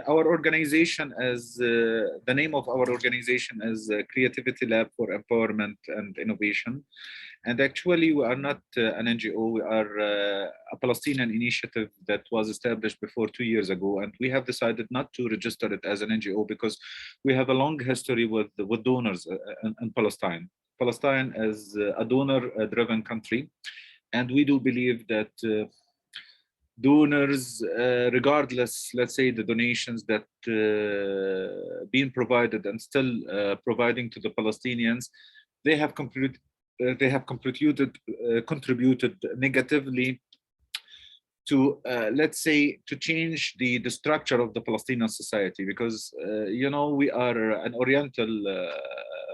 our organization the name of our organization is Creativity Lab for Empowerment and Innovation. And actually, we are not an NGO. We are a Palestinian initiative that was established before 2 years ago. And we have decided not to register it as an NGO because we have a long history with donors in Palestine. Palestine is a donor-driven country. And we do believe that donors, regardless, let's say, the donations that being provided and still providing to the Palestinians, they have contributed negatively to, let's say, to change the structure of the Palestinian society, because, you know, we are an Oriental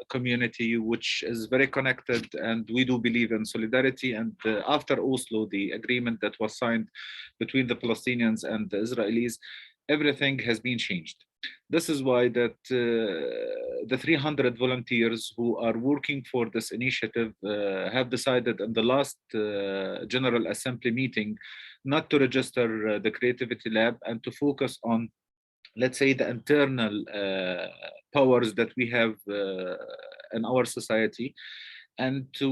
community which is very connected, and we do believe in solidarity. And after Oslo, the agreement that was signed between the Palestinians and the Israelis, everything has been changed. This is why that the 300 volunteers who are working for this initiative have decided in the last General Assembly meeting not to register the Creativity Lab and to focus on, let's say, the internal powers that we have in our society, and to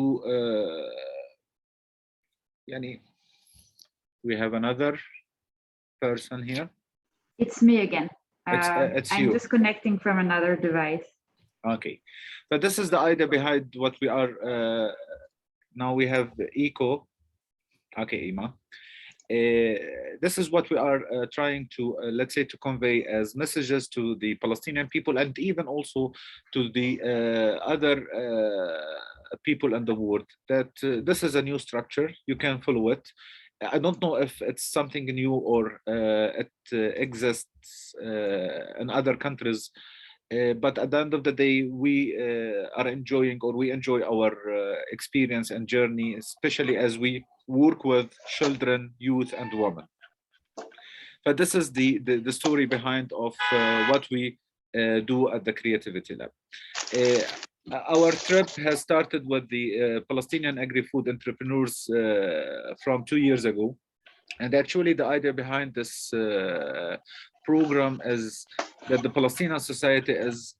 we have another person here. It's me again. It's I'm you. disconnecting from another device. Okay, but this is the idea behind what we are now. We have eco. Okay, Ima. This is what we are trying to, let's say, to convey as messages to the Palestinian people, and even also to the other people in the world, that this is a new structure. You can follow it. I don't know if it's something new or it exists in other countries, but at the end of the day, we are enjoying, or we enjoy our experience and journey, especially as we work with children, youth, and women. But this is the story behind of what we do at the Creativity Lab. Our trip has started with the Palestinian Agri-Food entrepreneurs from 2 years ago. And actually, the idea behind this program is that the Palestinian society is,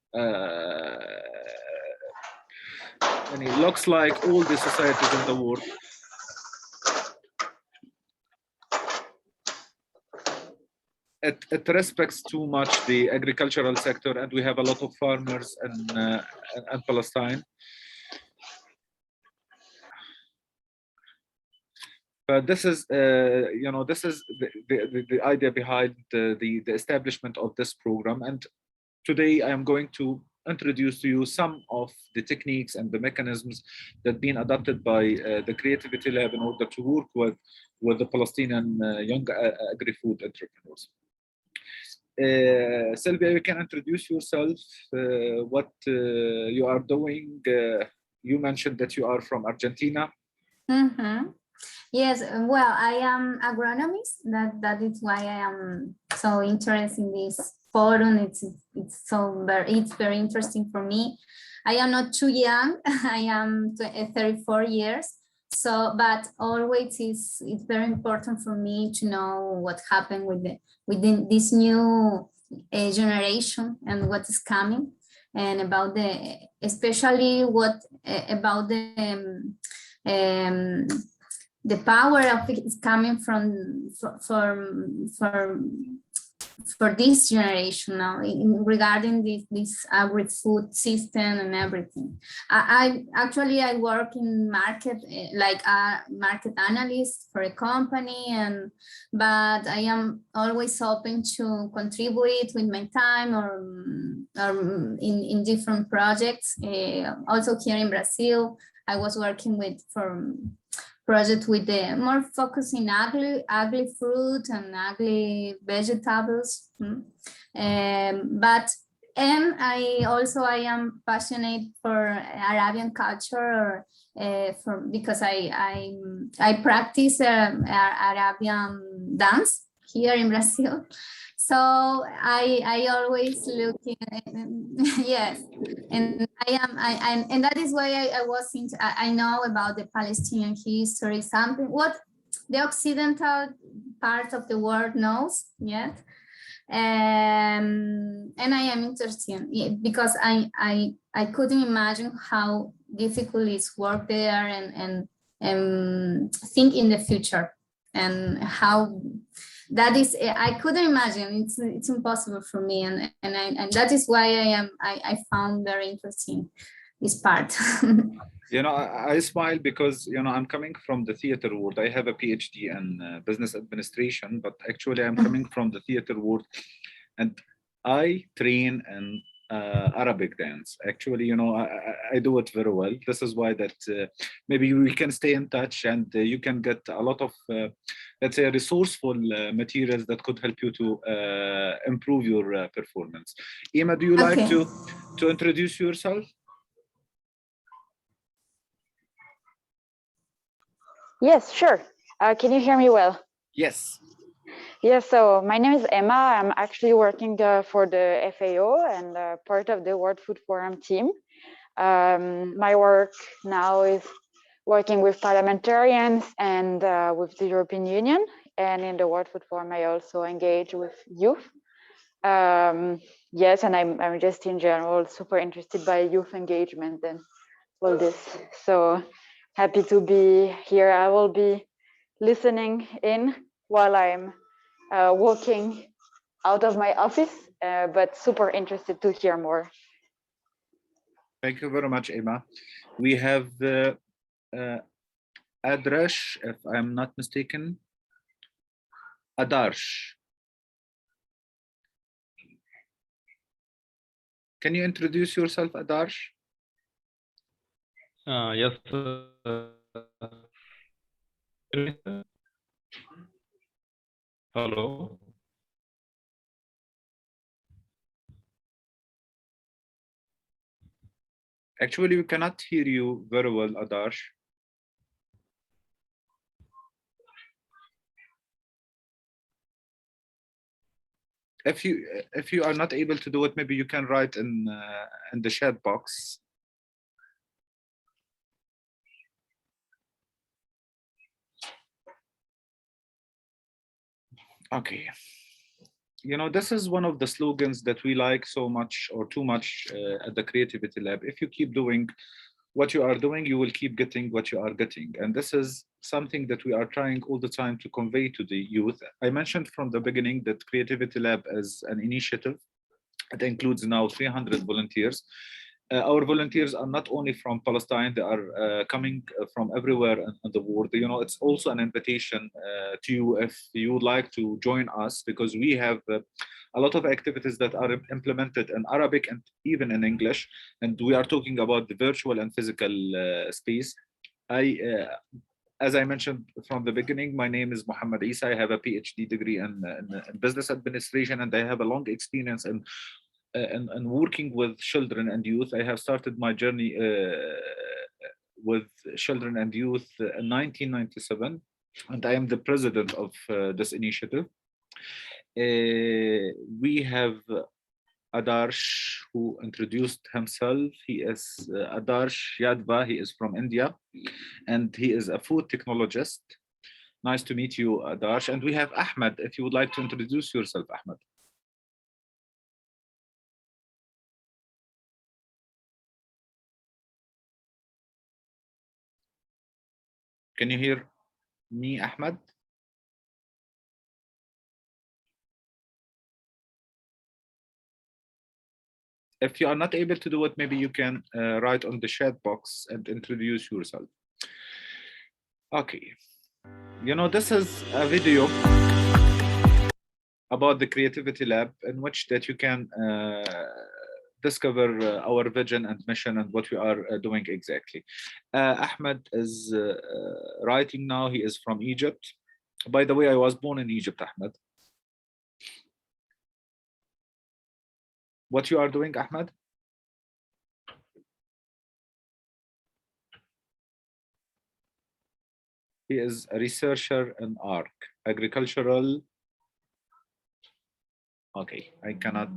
and it looks like all the societies in the world. It respects too much the agricultural sector, and we have a lot of farmers in Palestine. But this is, you know, this is the idea behind the establishment of this program. And today I am going to introduce to you some of the techniques and the mechanisms that been adopted by the Creativity Lab in order to work with the Palestinian young agri-food entrepreneurs. Sylvia, you can introduce yourself, what you are doing. You mentioned that you are from Argentina. Mm-hmm. Yes, well, I am agronomist. That is why I am so interested in this forum. It's very interesting for me. I am not too young. I am 34 years. So, but always it's very important for me to know what happened within this new generation and what is coming, and about especially what about the power of it is coming for this generation now regarding this agri-food system and everything. I work in market, like a market analyst for a company, but I am always open to contribute with my time or in different projects. Also here in Brazil, I was working for project with the more focus in ugly fruit and ugly vegetables. But I am passionate for Arabian culture, because I practice Arabian dance here in Brazil. So I always looking at, yes, and and that is why I know about the Palestinian history, something what the Occidental part of the world knows yet. And I am interested because I couldn't imagine how difficult it's work there and think in the future and how that is. I couldn't imagine. It's impossible for me, and that is why I found very interesting this part. You know, I smile because, you know, I'm coming from the theater world. I have a PhD in business administration, but actually I'm coming from the theater world, and I train in Arabic dance. Actually, you know, I do it very well. This is why that maybe we can stay in touch, and you can get a lot of, let's say, resourceful materials that could help you to improve your performance. Ima, do you like Okay. to introduce yourself? Yes, sure. Can you hear me well? Yes. Yes, so my name is Emma. I'm actually working for the FAO and part of the World Food Forum team. My work now is working with parliamentarians and with the European Union. And in the World Food Forum, I also engage with youth. Yes, and I'm just in general super interested by youth engagement and all this. So happy to be here. I will be listening in while I'm walking out of my office, but super interested to hear more. Thank you very much, Emma. We have Adrash, if I'm not mistaken. Adarsh. Can you introduce yourself, Adarsh? Yes. Hello. Actually, we cannot hear you very well, Adarsh. If you are not able to do it, maybe you can write in the chat box. Okay. You know, this is one of the slogans that we like so much or too much at the Creativity Lab. If you keep doing what you are doing, you will keep getting what you are getting. And this is something that we are trying all the time to convey to the youth. I mentioned from the beginning that Creativity Lab is an initiative. It includes now 300 volunteers. Our volunteers are not only from Palestine, they are coming from everywhere in the world. You know, it's also an invitation to you if you would like to join us, because we have a lot of activities that are implemented in Arabic and even in English. And we are talking about the virtual and physical space. As I mentioned from the beginning, my name is Mohammed Isa. I have a PhD degree in business administration, and I have a long experience in and working with children and youth. I have started my journey with children and youth in 1997, and I am the president of this initiative. We have Adarsh, who introduced himself. He is Adarsh Yadva. He is from India, and he is a food technologist. Nice to meet you, Adarsh. And we have Ahmed. If you would like to introduce yourself, Ahmed. Can you hear me, Ahmed? If you are not able to do it, maybe you can write on the chat box and introduce yourself. Okay. You know, this is a video about the Creativity Lab in which that you can discover our vision and mission and what we are doing exactly. Ahmed is writing now. He is from Egypt. By the way, I was born in Egypt, Ahmed. What you are doing, Ahmed? He is a researcher in ARC, agricultural. Okay, I cannot.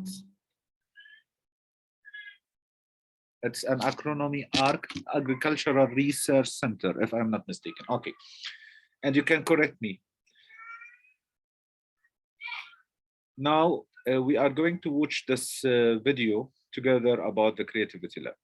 It's an acronym, ARC, Agricultural Research Center, if I'm not mistaken. Okay, and you can correct me. Now, we are going to watch this video together about the Creativity Lab.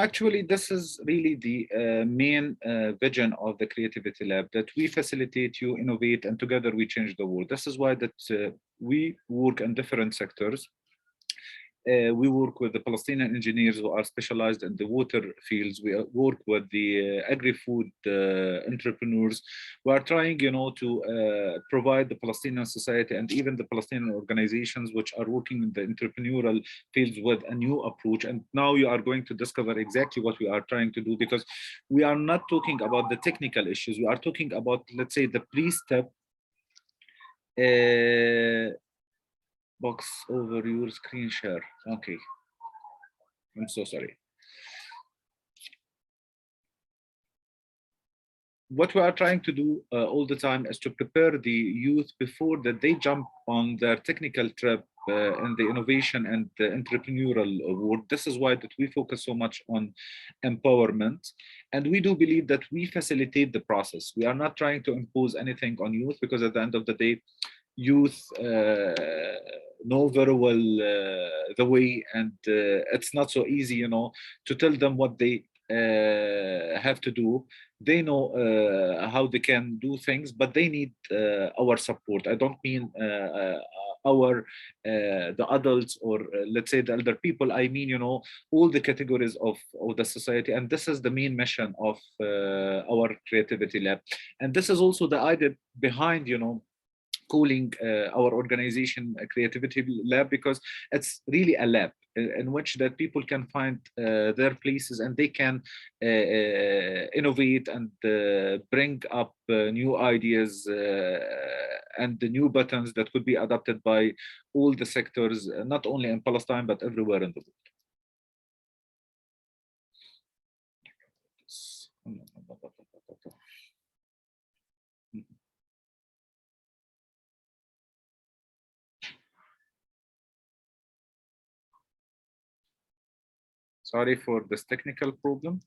Actually, this is really the main vision of the Creativity Lab, that we facilitate, you innovate, and together we change the world. This is why that we work in different sectors. We work with the Palestinian engineers who are specialized in the water fields. We work with the agri-food entrepreneurs. We are trying, to provide the Palestinian society and even the Palestinian organizations which are working in the entrepreneurial fields with a new approach. And now you are going to discover exactly what we are trying to do, because we are not talking about the technical issues. We are talking about, let's say, the pre-step. Box over your screen share. Okay, I'm so sorry. What we are trying to do all the time is to prepare the youth before that they jump on their technical trip in the innovation and the entrepreneurial world. This is why that we focus so much on empowerment, and we do believe that we facilitate the process. We are not trying to impose anything on youth, because at the end of the day, youth know very well the way, and it's not so easy, to tell them what they have to do. They know how they can do things, but they need our support. I don't mean the adults, or let's say the elder people. I mean, all the categories of the society. And this is the main mission of our Creativity Lab. And this is also the idea behind, calling our organization a Creativity Lab, because it's really a lab in which that people can find their places, and they can innovate and bring up new ideas and the new buttons that could be adopted by all the sectors, not only in Palestine, but everywhere in the world. Sorry for this technical problem.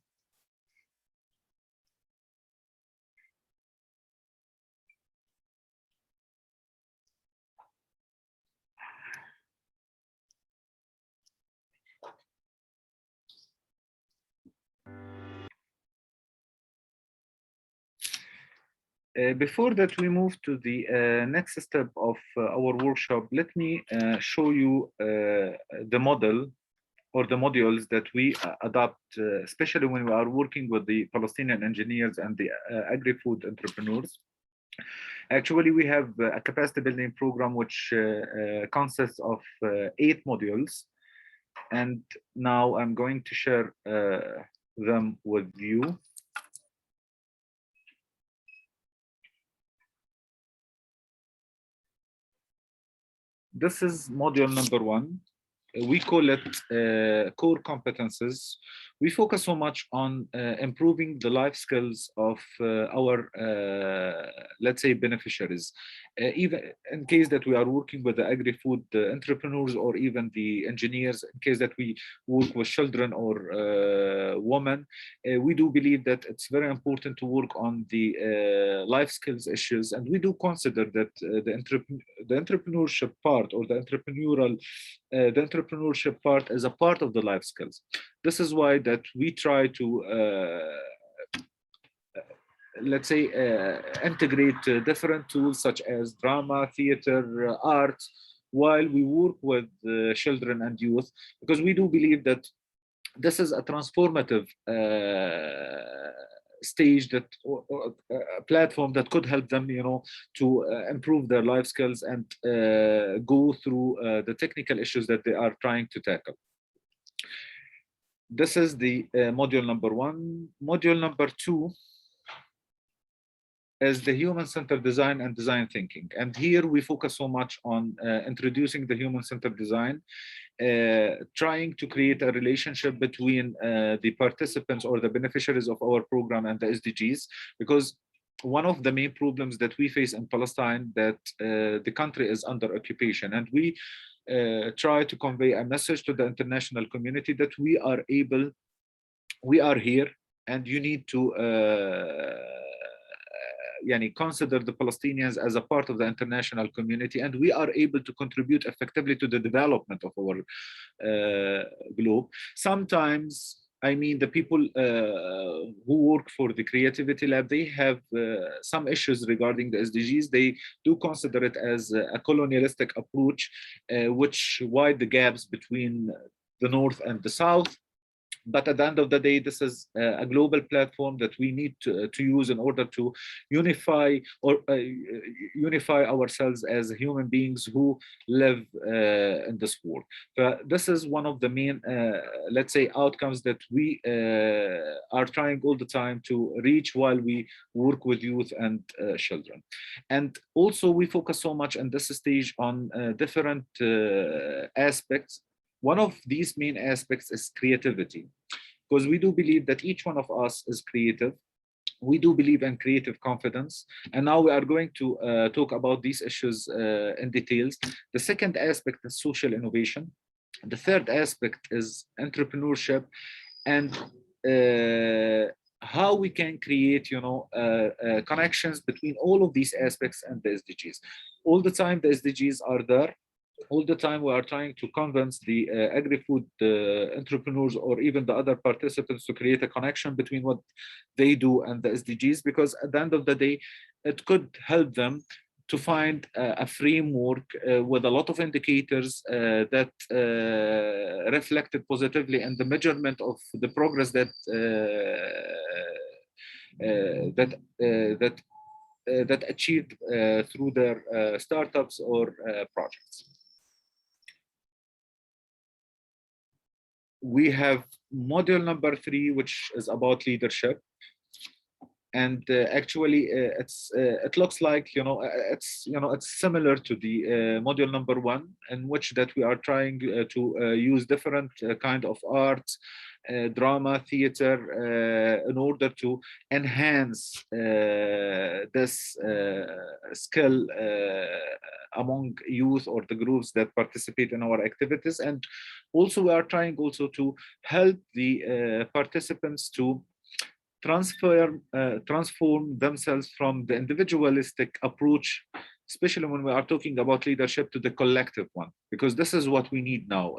Before that we move to the next step of our workshop, let me show you the model or the modules that we adopt, especially when we are working with the Palestinian engineers and the agri-food entrepreneurs. Actually, we have a capacity building program which consists of 8 modules. And now I'm going to share them with you. This is module number 1. We call it core competences. We focus so much on improving the life skills of our, let's say, beneficiaries. Even in case that we are working with the agri-food entrepreneurs, or even the engineers, in case that we work with children or women, we do believe that it's very important to work on the life skills issues. And we do consider that the entrepreneurship part, or the entrepreneurship part, is a part of the life skills. This is why that we try to let's say integrate different tools such as drama, theater, art, while we work with children and youth, because we do believe that this is a transformative stage, that or a platform that could help them, to improve their life skills and go through the technical issues that they are trying to tackle. This is the module number 1. Module number 2 is the human-centered design and design thinking. And here we focus so much on introducing the human-centered design, trying to create a relationship between the participants or the beneficiaries of our program and the SDGs, because one of the main problems that we face in Palestine, that the country is under occupation, and we try to convey a message to the international community that we are here, and you need to consider the Palestinians as a part of the international community, and we are able to contribute effectively to the development of our globe. Sometimes, I mean, the people who work for the Creativity Lab, they have some issues regarding the SDGs. They do consider it as a colonialistic approach, which widen the gaps between the North and the South. But at the end of the day, this is a global platform that we need to use in order to unify ourselves as human beings who live in this world. This is one of the main, let's say, outcomes that we are trying all the time to reach while we work with youth and children. And also we focus so much in this stage on different aspects. One of these main aspects is creativity, because we do believe that each one of us is creative. We do believe in creative confidence. And now we are going to talk about these issues in details. The second aspect is social innovation. The third aspect is entrepreneurship, and how we can create, connections between all of these aspects and the SDGs. All the time, the SDGs are there. All the time we are trying to convince the agri-food entrepreneurs or even the other participants to create a connection between what they do and the SDGs, because at the end of the day, it could help them to find a framework with a lot of indicators that reflected positively in the measurement of the progress that achieved through their startups or projects. We have module number 3, which is about leadership. And actually, it looks like, it's similar to the module number 1, in which that we are trying to use different kind of arts, drama, theater, in order to enhance this skill among youth or the groups that participate in our activities. And also we are trying also to help the participants to transform themselves from the individualistic approach, especially when we are talking about leadership, to the collective one, because this is what we need now.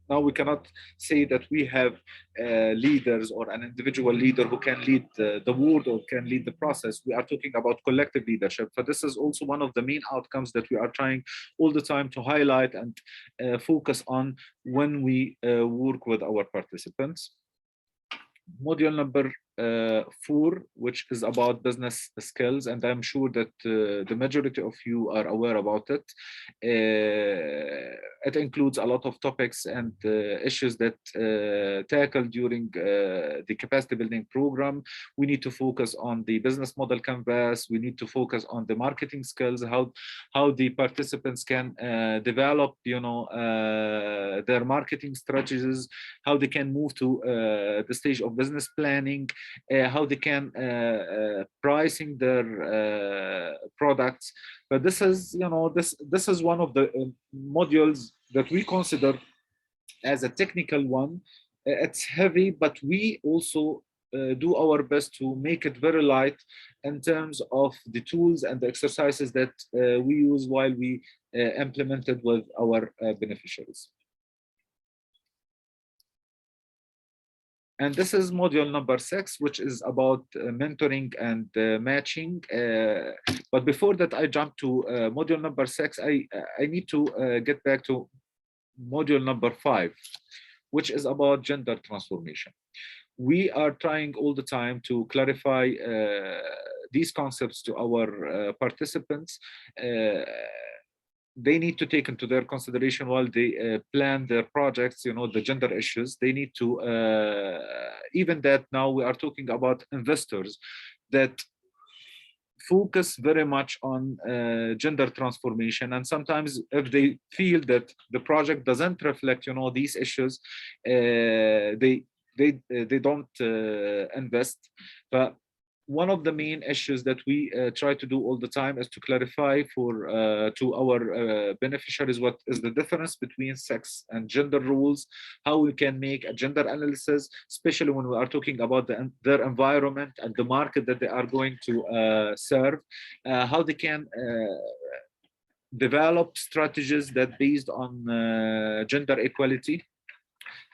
Now we cannot say that we have leaders or an individual leader who can lead the world or can lead the process. We are talking about collective leadership. So this is also one of the main outcomes that we are trying all the time to highlight and focus on when we work with our participants. Module number 4, which is about business skills, and I'm sure that the majority of you are aware about it. It includes a lot of topics and issues that tackled during the capacity building program. We need to focus on the business model canvas. We need to focus on the marketing skills, how the participants can develop, their marketing strategies, how they can move to the stage of business planning, how they can pricing their products. But this is, this is one of the modules that we consider as a technical one. It's heavy, but we also do our best to make it very light in terms of the tools and the exercises that we use while we implement it with our beneficiaries. And this is module number 6, which is about mentoring and matching. But before that, I jump to module number 6. I need to get back to module number 5, which is about gender transformation. We are trying all the time to clarify these concepts to our participants. They need to take into their consideration while they plan their projects, the gender issues. They need to, even that now we are talking about investors that focus very much on gender transformation, and sometimes if they feel that the project doesn't reflect these issues, they don't invest. But one of the main issues that we try to do all the time is to clarify to our beneficiaries what is the difference between sex and gender roles, how we can make a gender analysis, especially when we are talking about their environment and the market that they are going to serve, how they can develop strategies that based on gender equality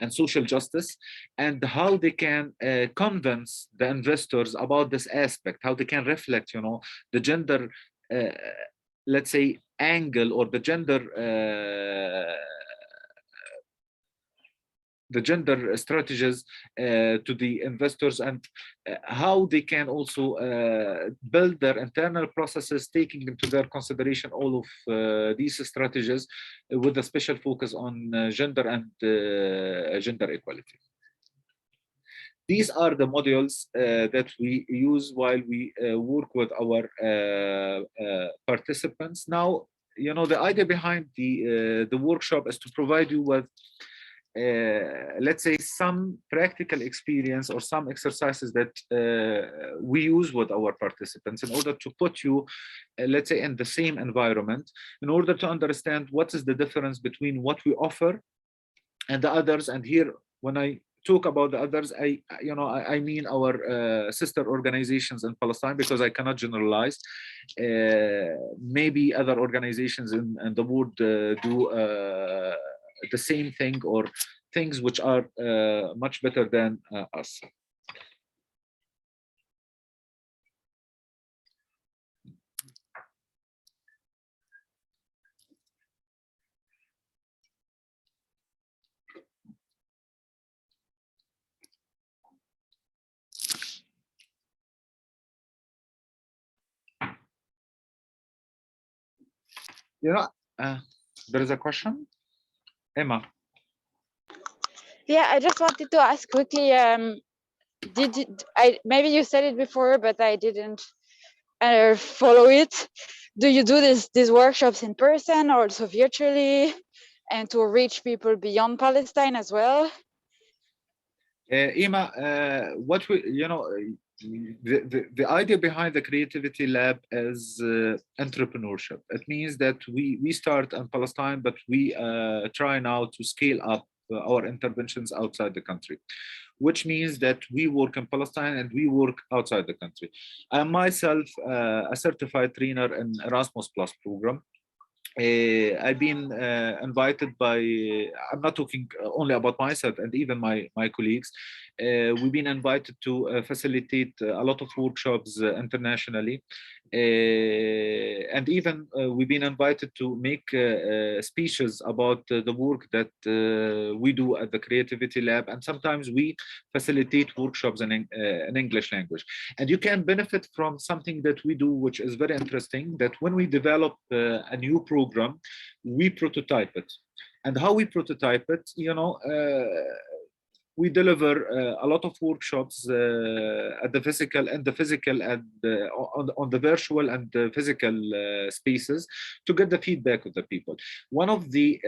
and social justice, and how they can convince the investors about this aspect, how they can reflect, the gender, let's say, angle, or the gender strategies to the investors, and how they can also build their internal processes, taking into their consideration all of these strategies with a special focus on gender and gender equality. These are the modules that we use while we work with our participants. Now, the idea behind the workshop is to provide you with let's say some practical experience or some exercises that we use with our participants in order to put you, let's say, in the same environment, in order to understand what is the difference between what we offer and the others. And here, when I talk about the others, I mean our sister organizations in Palestine, because I cannot generalize. Maybe other organizations in the world do the same thing, or things which are much better than us. There is a question, Emma. Yeah, I just wanted to ask quickly, maybe you said it before, but I didn't follow it. Do you do these workshops in person or also virtually, and to reach people beyond Palestine as well? Emma, what we, the idea behind the Creativity Lab is entrepreneurship. It means that we start in Palestine, but we try now to scale up our interventions outside the country, which means that we work in Palestine and we work outside the country. I am myself a certified trainer in Erasmus Plus program. I've been invited by, I'm not talking only about myself and even my colleagues, we've been invited to facilitate a lot of workshops internationally. And even we've been invited to make speeches about the work that we do at the Creativity Lab. And sometimes we facilitate workshops in English language. And you can benefit from something that we do, which is very interesting, that when we develop a new program, we prototype it. And how we prototype it, we deliver a lot of workshops at the physical and on the virtual and the physical spaces to get the feedback of the people. One of the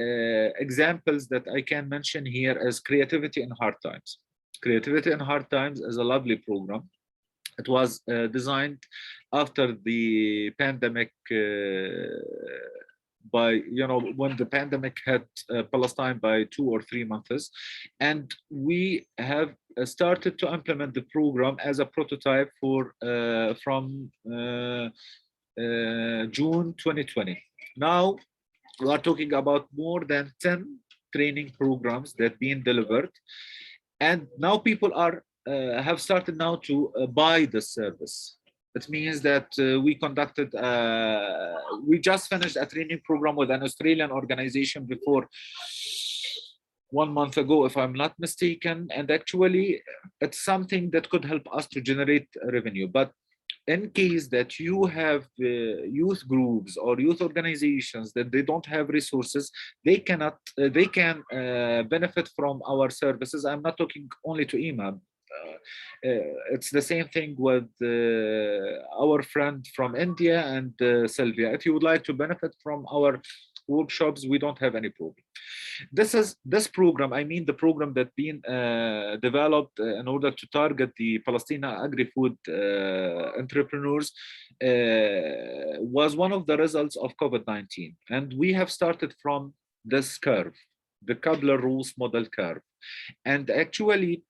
examples that I can mention here is Creativity in Hard Times. Creativity in Hard Times is a lovely program. It was designed after the pandemic, when the pandemic hit Palestine by 2 or 3 months, and we have started to implement the program as a prototype from June 2020. Now we are talking about more than 10 training programs that being delivered. And now people are have started now to buy the service. It means that we just finished a training program with an Australian organization before 1 month ago, if I'm not mistaken. And actually, it's something that could help us to generate revenue. But in case that you have youth groups or youth organizations that they don't have resources, they cannot they can benefit from our services. I'm not talking only to IMA. It's the same thing with our friend from India and Sylvia. If you would like to benefit from our workshops, we don't have any problem. This program, I mean the program that been developed in order to target the Palestinian agri-food entrepreneurs, was one of the results of COVID-19. And we have started from this curve, the Kabler-Ross model curve. And actually,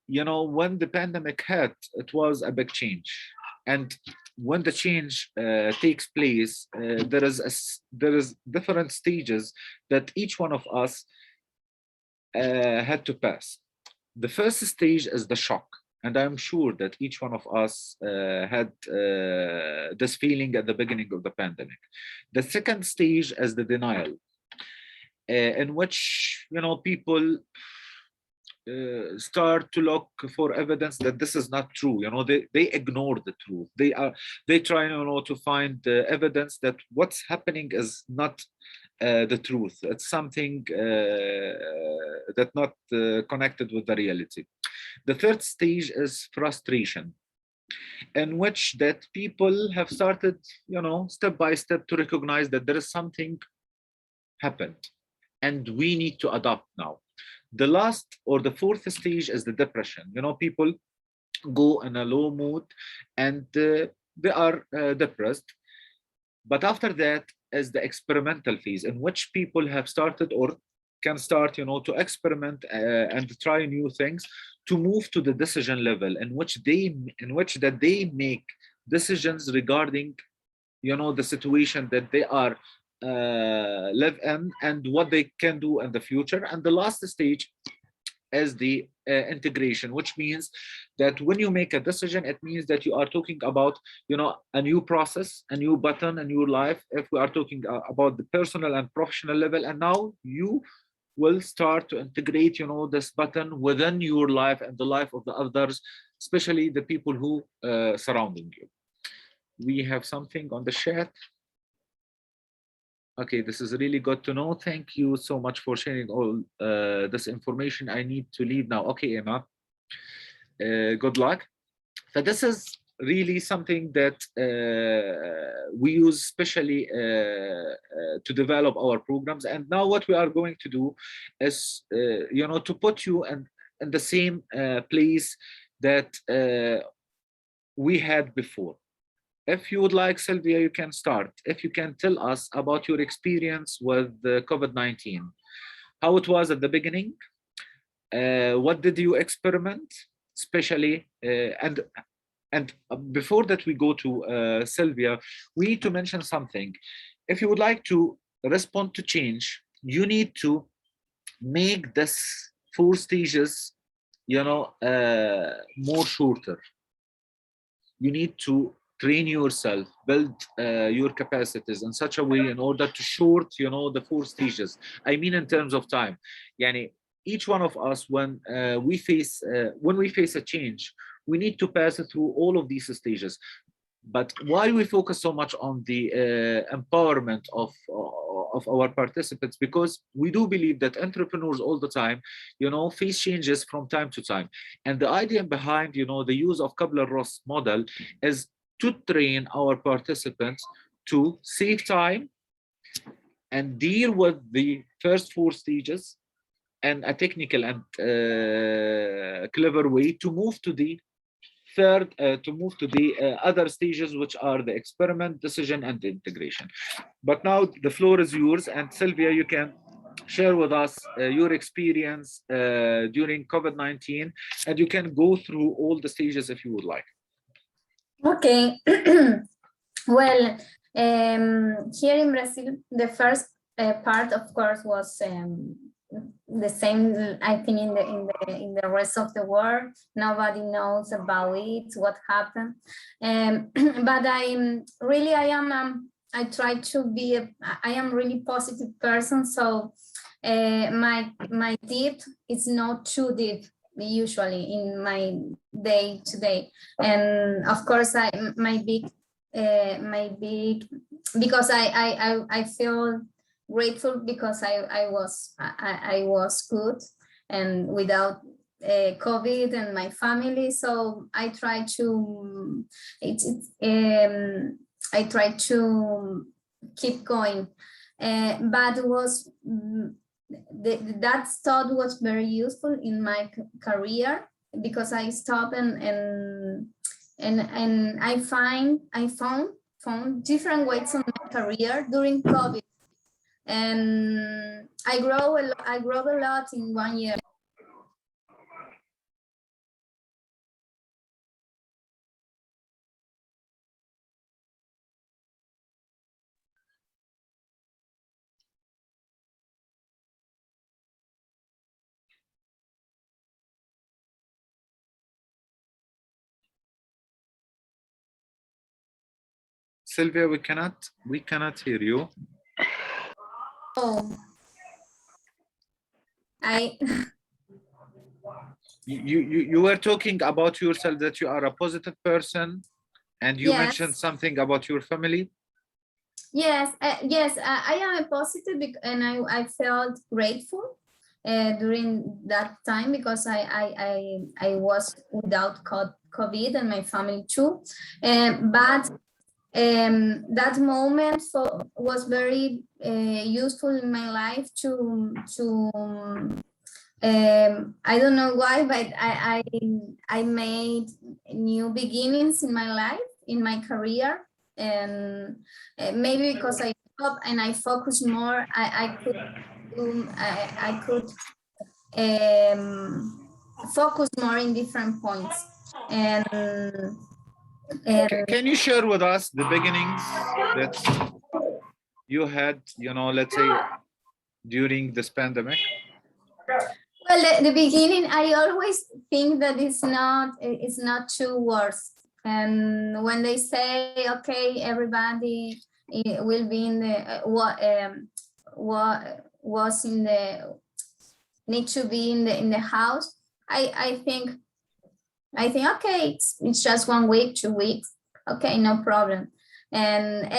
you know, when the pandemic hit, it was a big change. And when the change takes place, there is different stages that each one of us had to pass. The first stage is the shock, and I'm sure that each one of us had this feeling at the beginning of the pandemic. The second stage is the denial, in which, you know, people start to look for evidence that this is not true. You know, they ignore the truth. They try, you know, to find evidence that what's happening is not the truth. It's something that not connected with the reality. The third stage is frustration, in which that people have started, you know, step by step to recognize that there is something happened and we need to adapt now. The last or the fourth stage is the depression. You know, people go in a low mood and they are depressed. But after that is the experimental phase, in which people have started or can start, you know, to experiment and try new things, to move to the decision level, in which they make decisions regarding, you know, the situation that they are live in and what they can do in the future. And the last stage is the integration, which means that when you make a decision, it means that you are talking about, you know, a new process, a new button, a new life. If we are talking about the personal and professional level, and now you will start to integrate, you know, this button within your life and the life of the others, especially the people who surrounding you. We have something on the chat. Okay, this is really good to know. Thank you so much for sharing all this information. I need to leave now. Okay, Emma, good luck. So this is really something that we use especially to develop our programs. And now what we are going to do is, you know, to put you in the same place that we had before. If you would like, Sylvia, you can start. If you can tell us about your experience with the COVID-19, how it was at the beginning, what did you experiment, especially, and before that we go to Sylvia, we need to mention something. If you would like to respond to change, you need to make this 4 stages, you know, more shorter. You need to train yourself, build your capacities in such a way in order to short, you know, the 4 stages. I mean, in terms of time. Yani, each one of us, when we face a change, we need to pass through all of these stages. But why we focus so much on the empowerment of our participants? Because we do believe that entrepreneurs all the time, you know, face changes from time to time. And the idea behind, you know, the use of Kabler-Ross model is to train our participants to save time and deal with the first 4 stages in a technical and clever way, to move to the third, other stages, which are the experiment, decision, and integration. But now the floor is yours, and Sylvia, you can share with us your experience during COVID-19, and you can go through all the stages if you would like. Okay. Well, here in Brazil, the first part, of course, was the same, I think, in the rest of the world. Nobody knows about it, what happened. But I try to be I am really positive person. So my deep is not too deep usually in my day to day. And of course, my big because I feel grateful because I was good and without COVID and my family. So I try to I try to keep going. But it was that thought was very useful in my career because I stopped and I found different ways on my career during COVID. And I grow a lot in 1 year. Sylvia, we cannot hear you. Oh, You were talking about yourself that you are a positive person, and you mentioned something about your family. Yes, I am a positive, and I felt grateful during that time because I was without COVID and my family too. But that moment was very useful in my life to I don't know why, but I made new beginnings in my life, in my career, and maybe because I stopped and I focused more, I could focus more in different points. And can you share with us the beginnings that you had, let's say, during this pandemic? Well, the beginning, I always think that it's not 2 words. And when they say, okay, everybody will be in the need to be in the house, I think okay, it's just 1 week, 2 weeks, okay, no problem. And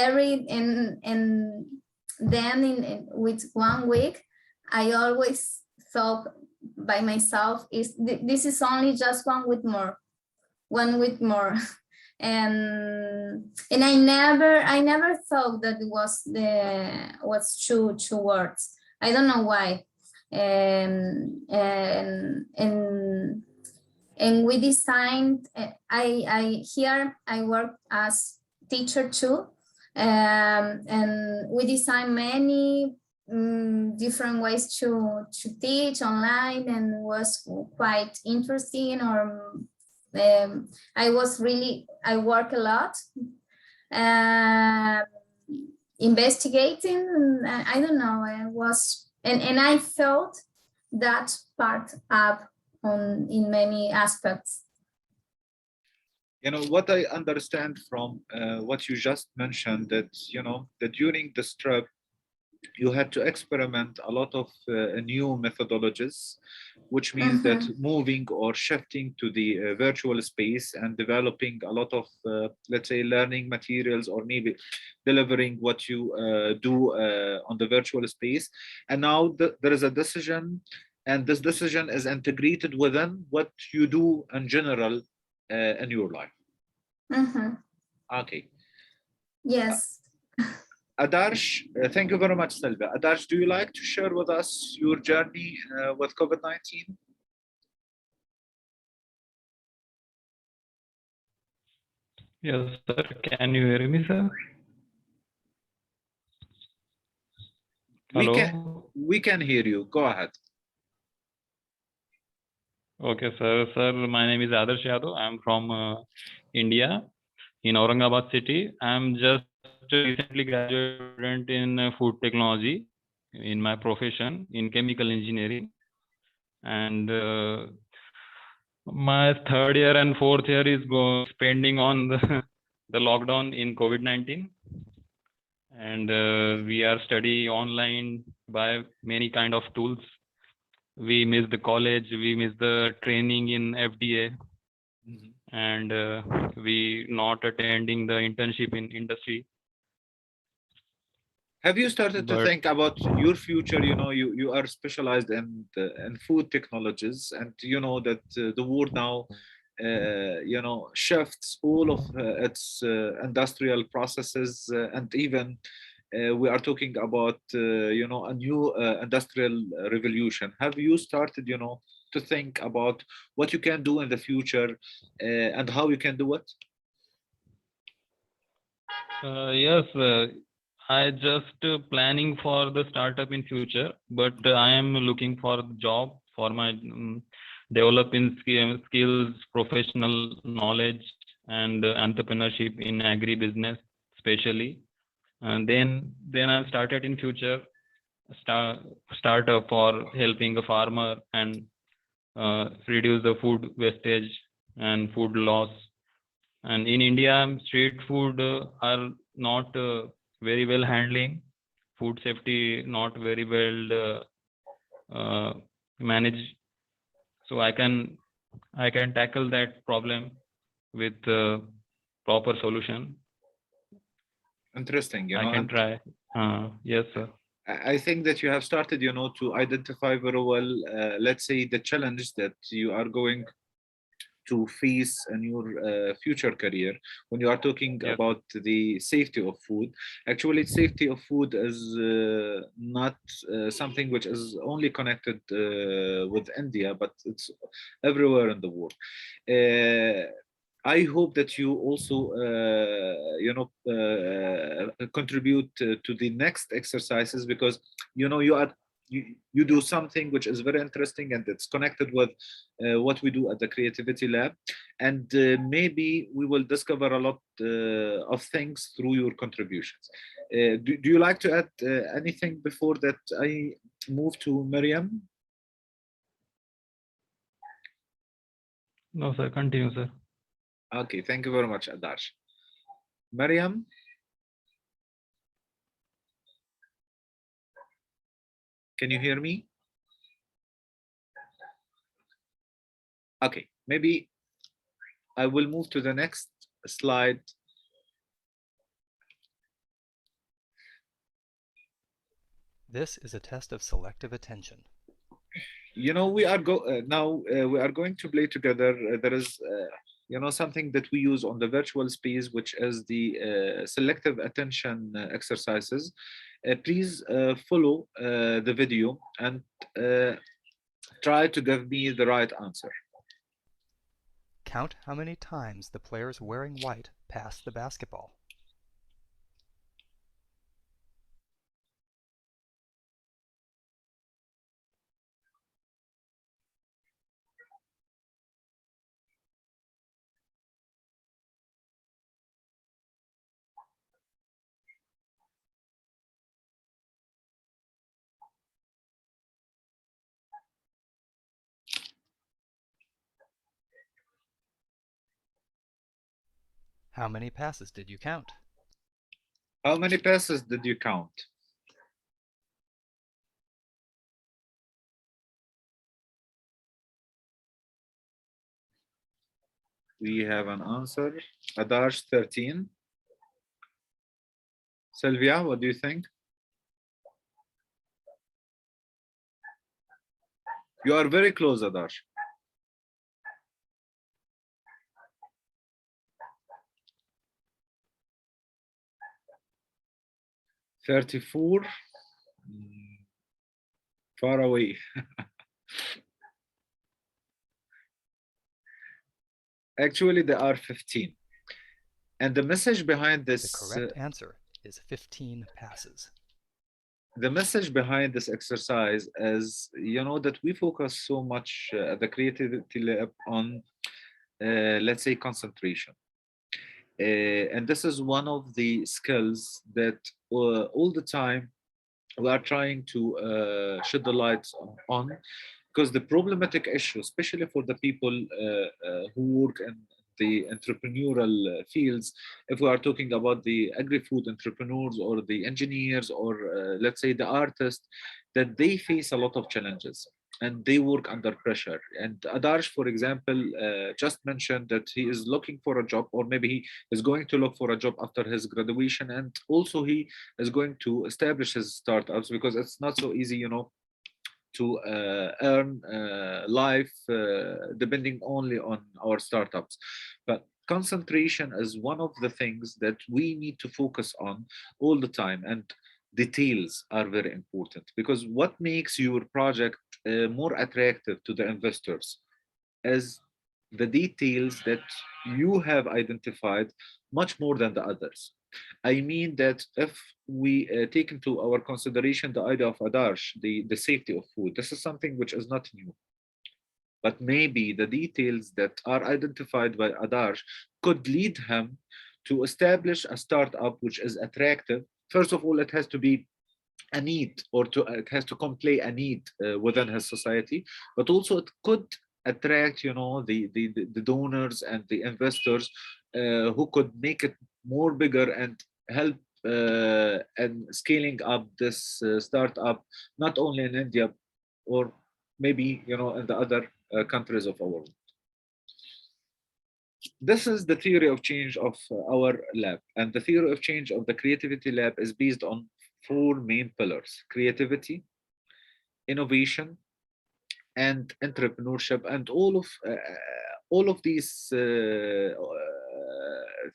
then with 1 week, I always thought by myself, this is only just 1 week more, 1 week more. And I never thought that it was 2 words. I don't know why. And we designed, I work as teacher too. And we design many different ways to teach online, and was quite interesting. Or I work a lot investigating. I don't know, and I felt that part up in many aspects. What I understand from what you just mentioned, that that during this trip you had to experiment a lot of new methodologies, which means that moving or shifting to the virtual space and developing a lot of, let's say, learning materials, or maybe delivering what you do on the virtual space. And now there is a decision, and this decision is integrated within what you do in general in your life. Okay. Yes. Adarsh, thank you very much, Sylvia. Adarsh, do you like to share with us your journey with COVID-19? Yes, sir. Can you hear me, sir? Hello? We can hear you. Go ahead. Okay, sir. Sir, my name is Adarsh Yadav. I'm from India, in Aurangabad city. I'm just recently graduated in food technology in my profession in chemical engineering, and my third year and fourth year is spending on the lockdown in COVID-19, and we are study online by many kind of tools. We miss the college, we miss the training in FDA, and we not attending the internship in industry. Have you started to But- think about your future? You know, you are specialized in food technologies, and you know that the world now, you know, shifts all of its industrial processes, and even we are talking about you know, a new industrial revolution. Have you started, you know, to think about what you can do in the future and how you can do it? Yes, I just planning for the startup in future, but I am looking for job for my developing skills, professional knowledge, and entrepreneurship in agri business, especially. And then I started in future startup for helping a farmer and reduce the food wastage and food loss. And in India, street food are not very well handling, food safety not very well managed. So I can tackle that problem with proper solution. Interesting, you know. I can and try. Yes, sir. I think that you have started, you know, to identify very well, let's say, the challenge that you are going to face in your future career when you are talking Yes. about the safety of food. Actually, safety of food is not something which is only connected with India, but it's everywhere in the world. I hope that you also, you know, contribute to the next exercises, because you know you do something which is very interesting, and it's connected with what we do at the Creativity Lab, and maybe we will discover a lot of things through your contributions. Do you like to add anything before that I move to Miriam? No, sir. Continue, sir. Okay, thank you very much, Adarsh. Miriam? Can you hear me? Okay, maybe I will move to the next slide. This is a test of selective attention. You know, we are we are going to play together. There is you know, something that we use on the virtual space, which is the selective attention exercises. Please follow the video and try to give me the right answer. Count how many times the players wearing white pass the basketball. How many passes did you count? How many passes did you count? We have an answer. Adarsh, 13. Sylvia, what do you think? You are very close, Adarsh. $34. Far away. Actually, there are 15. And the message behind this, The correct answer is 15 passes. the message behind this exercise is, you know, that we focus so much at the Creativity Lab on, let's say, concentration. And this is one of the skills that all the time we are trying to shed the lights on, because the problematic issue, especially for the people who work in the entrepreneurial fields, if we are talking about the agri-food entrepreneurs or the engineers or let's say the artists, that they face a lot of challenges and they work under pressure. And Adarsh, for example, just mentioned that he is looking for a job, or maybe he is going to look for a job after his graduation, and also he is going to establish his startups, because it's not so easy, to earn life depending only on our startups. But concentration is one of the things that we need to focus on all the time, and details are very important, because what makes your project more attractive to the investors is the details that you have identified much more than the others. I mean that if we take into our consideration the idea of Adarsh, the safety of food, this is something which is not new. But maybe the details that are identified by Adarsh could lead him to establish a startup which is attractive. First of all, it has to be a need, or it has to complete a need within his society, but also it could attract, the donors and the investors who could make it more bigger and help and scaling up this startup, not only in India, or maybe in the other countries of our world. This is the theory of change of our lab, and the theory of change of the creativity lab is based on four main pillars: creativity, innovation, and entrepreneurship. And all of these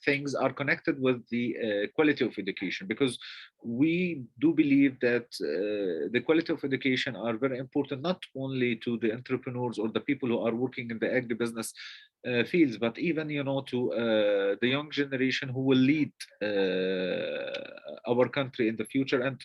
things are connected with the quality of education, because we do believe that the quality of education are very important, not only to the entrepreneurs or the people who are working in the agribusiness fields, but even to the young generation who will lead our country in the future. And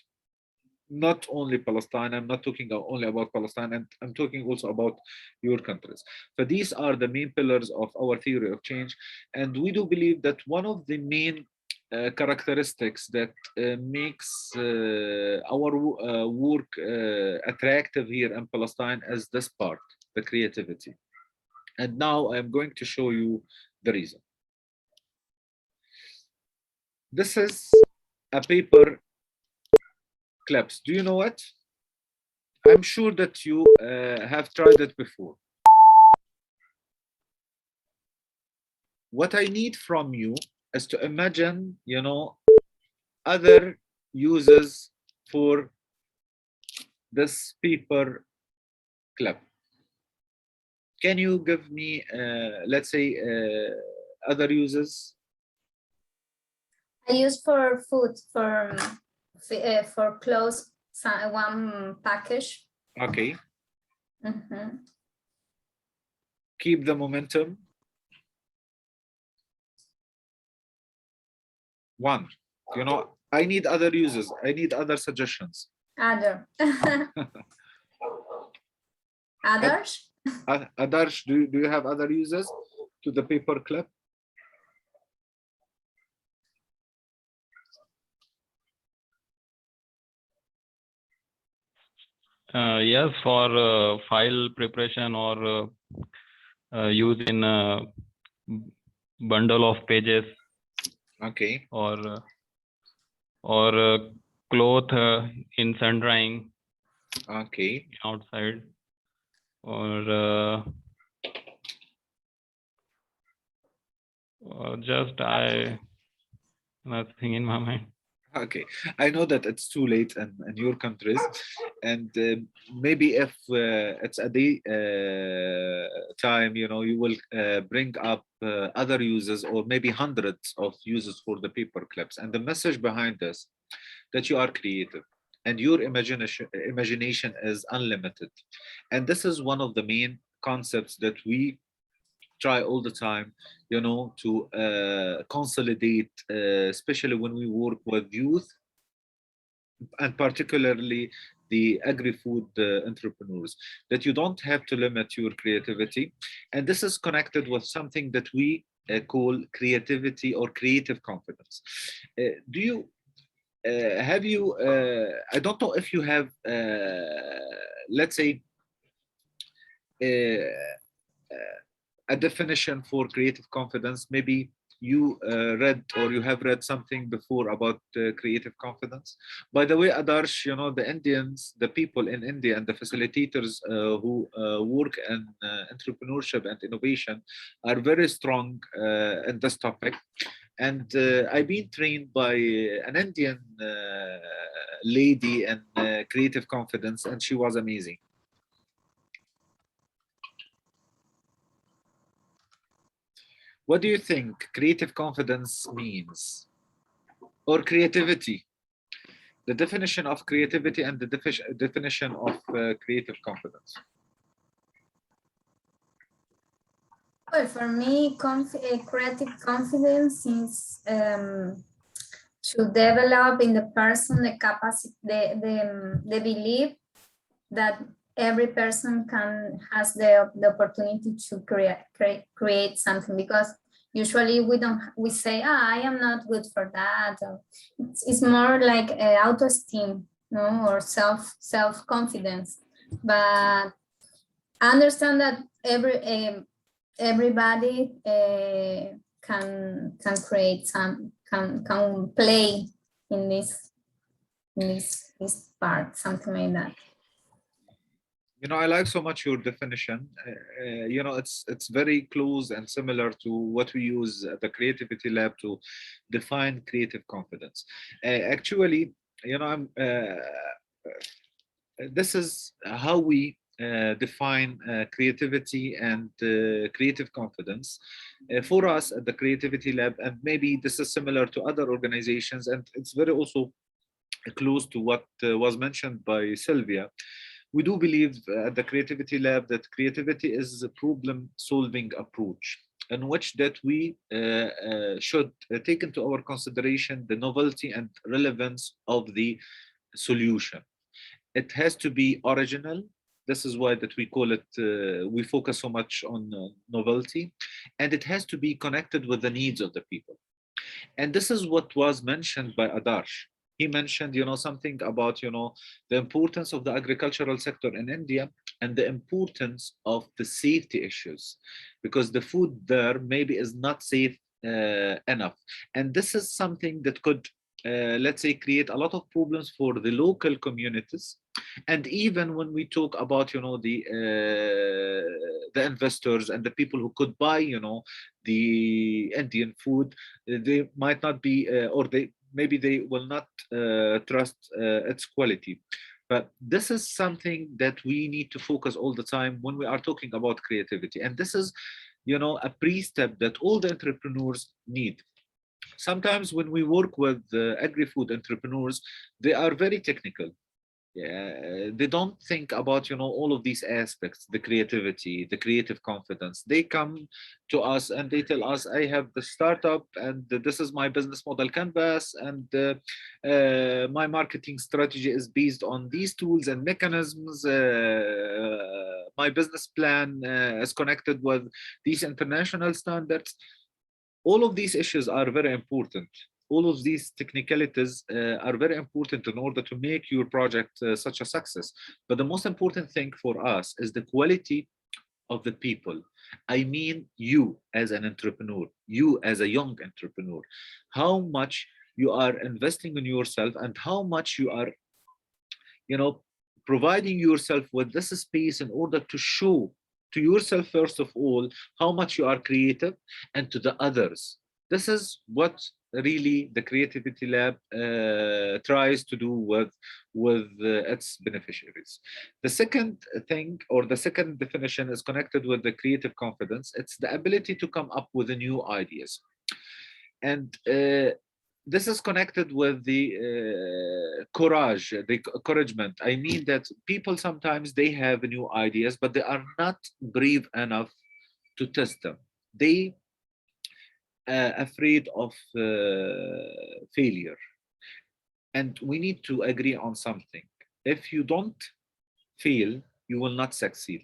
not only Palestine, I'm not talking only about Palestine, and I'm talking also about your countries. So these are the main pillars of our theory of change. And we do believe that one of the main characteristics that makes our work attractive here in Palestine is this part, the creativity. And now I'm going to show you the reason. This is a paper clips. Do you know it? I'm sure that you have tried it before. What I need from you is to imagine, other uses for this paper clip. Can you give me, let's say, other uses? I use for food, for clothes, one package. Okay. Mm-hmm. Keep the momentum. One, I need other uses. I need other suggestions. Other. Others? Adarsh, do you have other uses to the paper clip? Yes, for file preparation or use in a bundle of pages. Okay. Or cloth in sun drying. Okay. Outside. Or just nothing in my mind. Okay, I know that it's too late in your countries, and maybe if it's a day time, you will bring up other uses, or maybe hundreds of uses for the paper clips. And the message behind this, that you are creative and your imagination is unlimited. And this is one of the main concepts that we try all the time, to consolidate, especially when we work with youth, and particularly the agri-food entrepreneurs, that you don't have to limit your creativity. And this is connected with something that we call creativity or creative confidence. Do you have you, I don't know if you have, let's say, a definition for creative confidence. Maybe you read or you have read something before about creative confidence. By the way, Adarsh, you know, the Indians, the people in India and the facilitators who work in entrepreneurship and innovation are very strong in this topic. And I've been trained by an Indian lady in creative confidence, and she was amazing. What do you think creative confidence means? Or creativity? The definition of creativity and the definition of creative confidence. Well, for me, creative confidence is to develop in the person the capacity, the belief that every person has the opportunity to create something, because usually we say, I am not good for that. It's more like auto-esteem, no, or self-confidence. But I understand that everybody can create can play in this part, something like that. You know, I like so much your definition. You know, it's very close and similar to what we use at the Creativity Lab to define creative confidence. Actually, you know, this is how we define creativity and creative confidence for us at the Creativity Lab, and maybe this is similar to other organizations, and it's very also close to what was mentioned by Sylvia. We do believe at the Creativity Lab that creativity is a problem-solving approach in which that we should take into our consideration the novelty and relevance of the solution. It has to be original. This is why that we call it, we focus so much on novelty, and it has to be connected with the needs of the people. And this is what was mentioned by Adarsh. He mentioned, you know, something about, you know, the importance of the agricultural sector in India and the importance of the safety issues, because the food there maybe is not safe enough. And this is something that could, let's say, create a lot of problems for the local communities. And even when we talk about, you know, the investors and the people who could buy, you know, the Indian food, they might not be, or maybe they will not trust its quality. But this is something that we need to focus all the time when we are talking about creativity. And this is, you know, a pre-step that all the entrepreneurs need. Sometimes when we work with agri-food entrepreneurs, they are very technical. Yeah, they don't think about, you know, all of these aspects, the creativity, the creative confidence. They come to us and they tell us, I have the startup and this is my business model canvas, and my marketing strategy is based on these tools and mechanisms. My business plan is connected with these international standards. All of these issues are very important. All of these technicalities are very important in order to make your project such a success. But the most important thing for us is the quality of the people. I mean, you as an entrepreneur, you as a young entrepreneur, how much you are investing in yourself and how much you are, you know, providing yourself with this space in order to show to yourself, first of all, how much you are creative, and to the others. This is what really the Creativity Lab tries to do with its beneficiaries. The second thing, or the second definition, is connected with the creative confidence. It's the ability to come up with the new ideas. And this is connected with the courage, the encouragement. I mean that people sometimes they have new ideas, but they are not brave enough to test them. They afraid of failure. And we need to agree on something. If you don't fail, you will not succeed.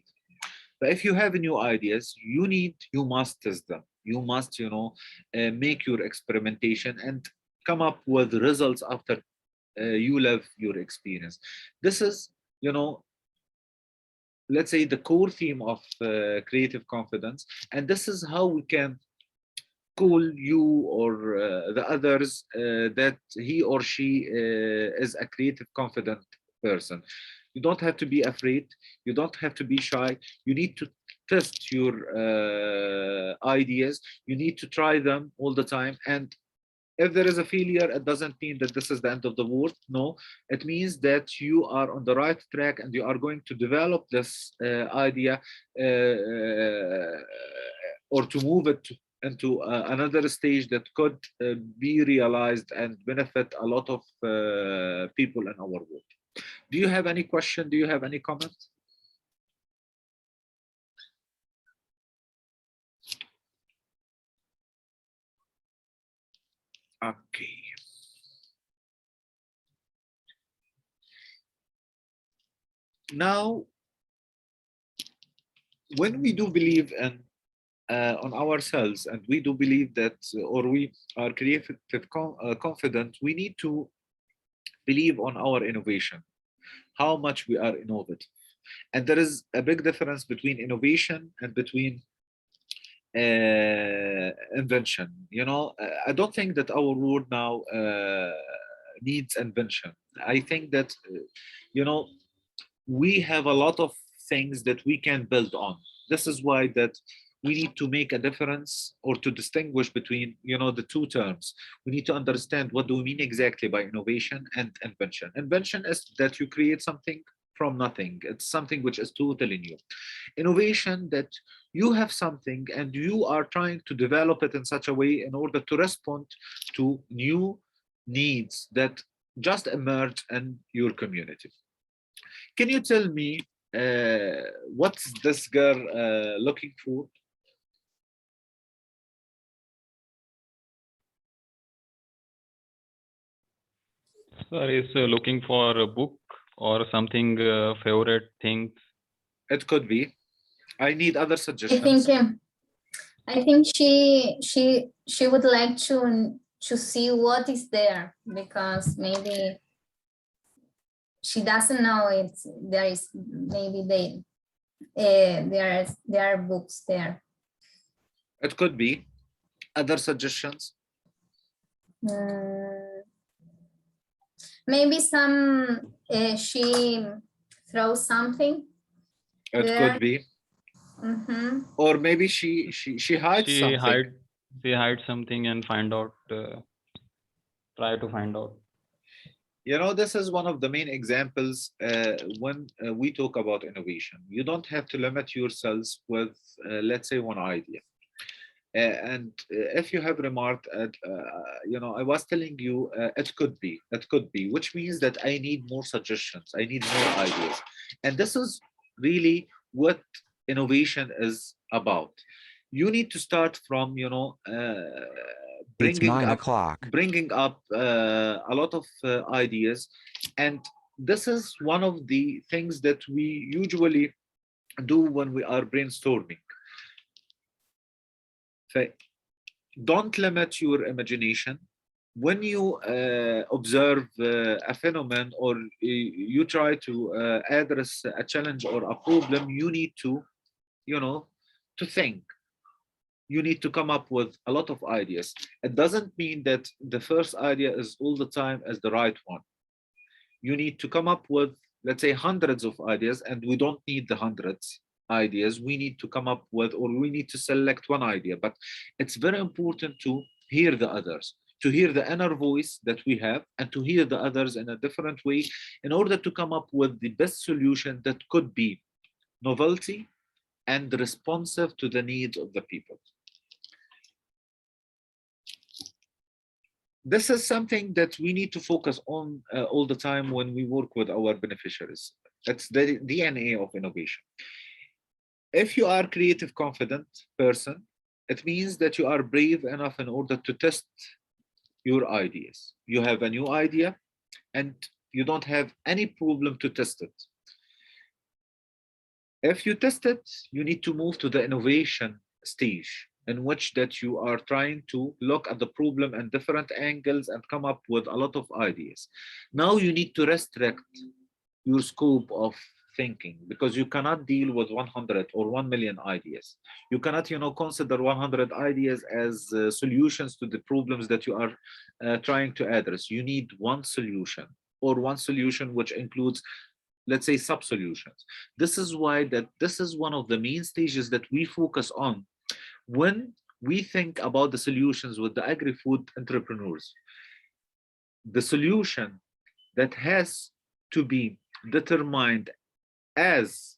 But if you have new ideas, you must test them. You must, you know, make your experimentation and come up with results after you live your experience. This is, you know, let's say the core theme of creative confidence, and this is how we can call you or the others that he or she is a creative confident person. You don't have to be afraid, you don't have to be shy, you need to test your ideas, you need to try them all the time. And if there is a failure, it doesn't mean that this is the end of the world. No, it means that you are on the right track and you are going to develop this idea or to move it into another stage that could be realized and benefit a lot of people in our world. Do you have any question? Do you have any comment? Okay. Now, when we do believe in on ourselves and we do believe that, or we are creative confident, we need to believe on our innovation, how much we are innovative. And there is a big difference between innovation and between invention. You know, I don't think that our world now needs invention. I think that, you know, we have a lot of things that we can build on. This is why that we need to make a difference or to distinguish between, you know, the two terms. We need to understand what do we mean exactly by innovation and invention. Invention is that you create something from nothing. It's something which is totally new. Innovation, that you have something and you are trying to develop it in such a way in order to respond to new needs that just emerge in your community. Can you tell me what's this girl looking for? Sir is looking for a book or something favorite things. It could be. I need other suggestions. I think she would like to see what is there, because maybe she doesn't know it. There is maybe there are books there. It could be. Other suggestions? Maybe some she throws something. It there. could be. Mm-hmm. Or maybe she hides something. She hides something and find out. Try to find out. You know, this is one of the main examples when we talk about innovation. You don't have to limit yourselves with, let's say, one idea. And if you have remarked at, you know, I was telling you, it could be, which means that I need more suggestions, I need more ideas. And this is really what innovation is about. You need to start from, you know, bringing up a lot of ideas. And this is one of the things that we usually do when we are brainstorming. Don't limit your imagination. When you observe a phenomenon or you try to address a challenge or a problem, you need to, you know, to think. You need to come up with a lot of ideas. It doesn't mean that the first idea is all the time as the right one. You need to come up with, let's say, hundreds of ideas, and we don't need the hundreds ideas. We need to come up with, or we need to select one idea. But it's very important to hear the others, to hear the inner voice that we have, and to hear the others in a different way in order to come up with the best solution that could be novelty and responsive to the needs of the people. This is something that we need to focus on all the time when we work with our beneficiaries. It's the DNA of innovation. If you are a creative, confident person, it means that you are brave enough in order to test your ideas. You have a new idea and you don't have any problem to test it. If you test it, you need to move to the innovation stage. in which that you are trying to look at the problem and different angles and come up with a lot of ideas. Now you need to restrict your scope of thinking, because you cannot deal with 100 or 1 million ideas. You cannot, consider 100 ideas as solutions to the problems that you are trying to address. You need one solution, or one solution which includes, let's say, sub-solutions. This is why this is one of the main stages that we focus on when we think about the solutions with the agri-food entrepreneurs. The solution that has to be determined as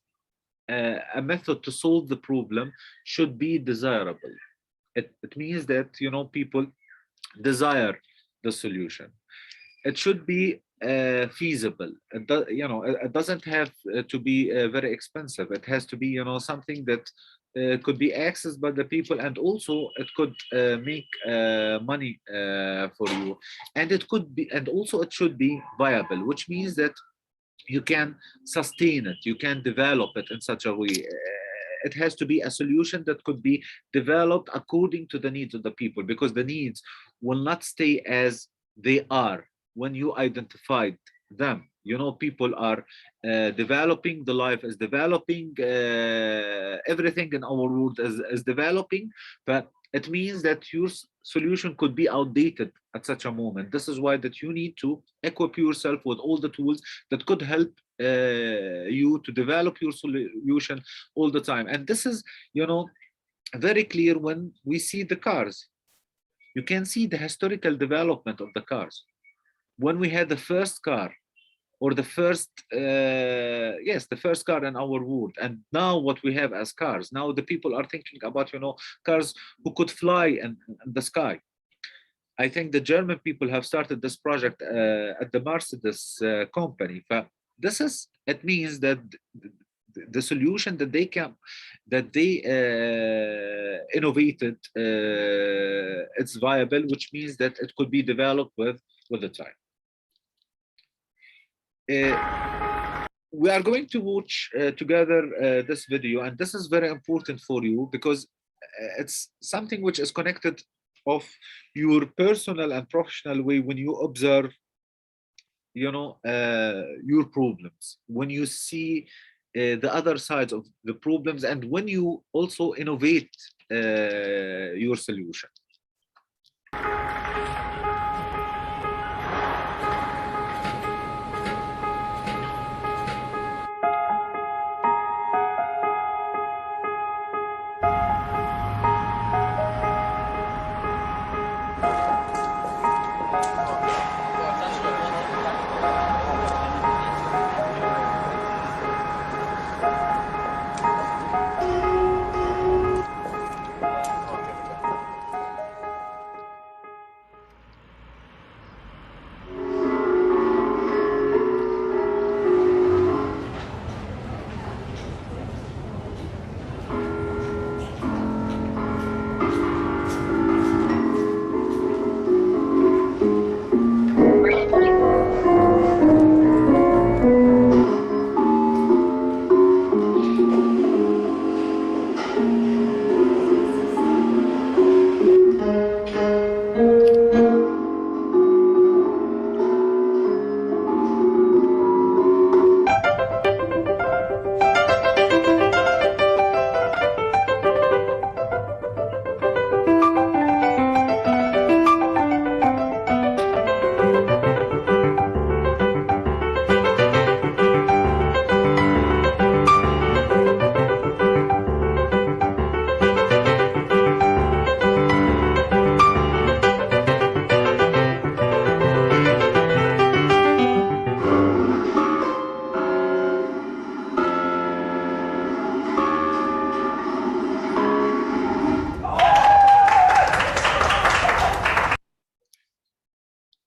a method to solve the problem should be desirable. It means that, people desire the solution. It should be feasible. It doesn't have to be very expensive. It has to be, something that could be accessed by the people, and also it could make money for you, and also it should be viable, which means that you can sustain it, you can develop it in such a way. It has to be a solution that could be developed according to the needs of the people, because the needs will not stay as they are when you identified them. People are developing, the life is developing, everything in our world is developing, but it means that your solution could be outdated at such a moment. This is why that you need to equip yourself with all the tools that could help you to develop your solution all the time. And this is, very clear when we see the cars. You can see the historical development of the cars. When we had the first car, or the first, the first car in our world, and now what we have as cars. Now the people are thinking about, cars who could fly in the sky. I think the German people have started this project at the Mercedes company. But it means that the solution that they innovated, it's viable, which means that it could be developed with the time. We are going to watch together this video, and this is very important for you, because it's something which is connected of your personal and professional way when you observe, your problems, when you see the other sides of the problems, and when you also innovate your solution.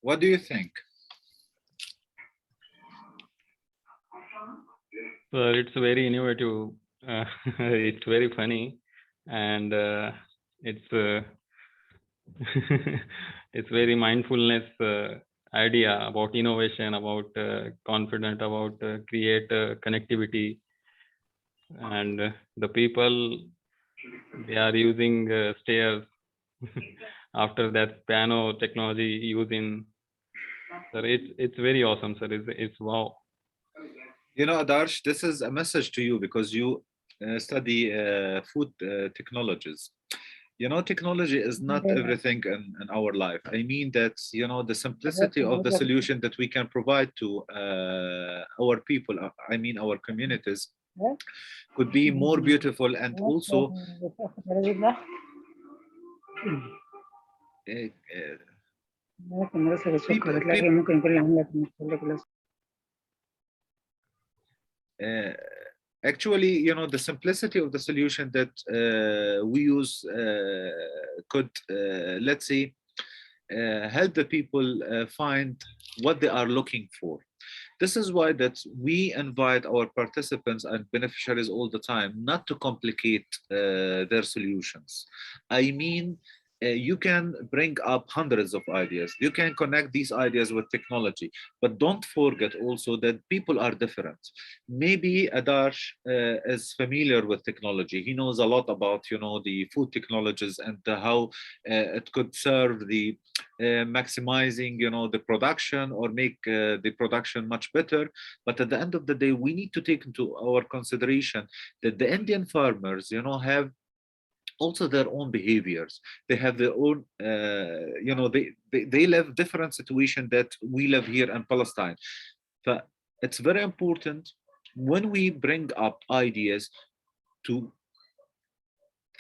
What do you think? It's very innovative. It's very funny, and it's it's very mindfulness idea about innovation, about confident, about create connectivity, and the people They are using stairs. After that piano technology using, sir, it's very awesome, sir. It's wow. You know, Adarsh, this is a message to you because you study food technologies. You know, technology is not everything in our life. I mean that, you know, the simplicity of the solution that we can provide to our people, I mean our communities, could be more beautiful and also uh, actually, you know, the simplicity of the solution that we use could, let's say, help the people find what they are looking for. This is why that we invite our participants and beneficiaries all the time not to complicate their solutions. I mean, you can bring up hundreds of ideas. You can connect these ideas with technology, but don't forget also that people are different. Maybe Adarsh is familiar with technology. He knows a lot about, you know, the food technologies and how it could serve the maximizing, you know, the production or make the production much better. But at the end of the day, we need to take into our consideration that the Indian farmers, you know, have also their own behaviors. They have their own, you know, they live different situation that we live here in Palestine. But it's very important when we bring up ideas to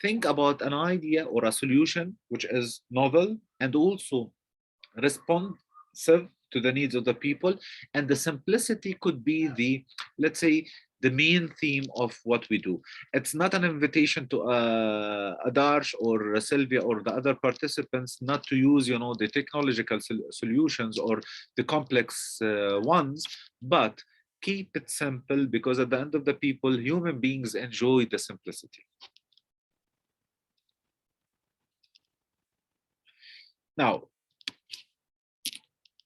think about an idea or a solution which is novel and also responsive to the needs of the people. And the simplicity could be the, let's say, the main theme of what we do. It's not an invitation to Adarsh or Sylvia or the other participants not to use, you know, the technological solutions or the complex ones, but keep it simple, because at the end of the people, human beings enjoy the simplicity. Now,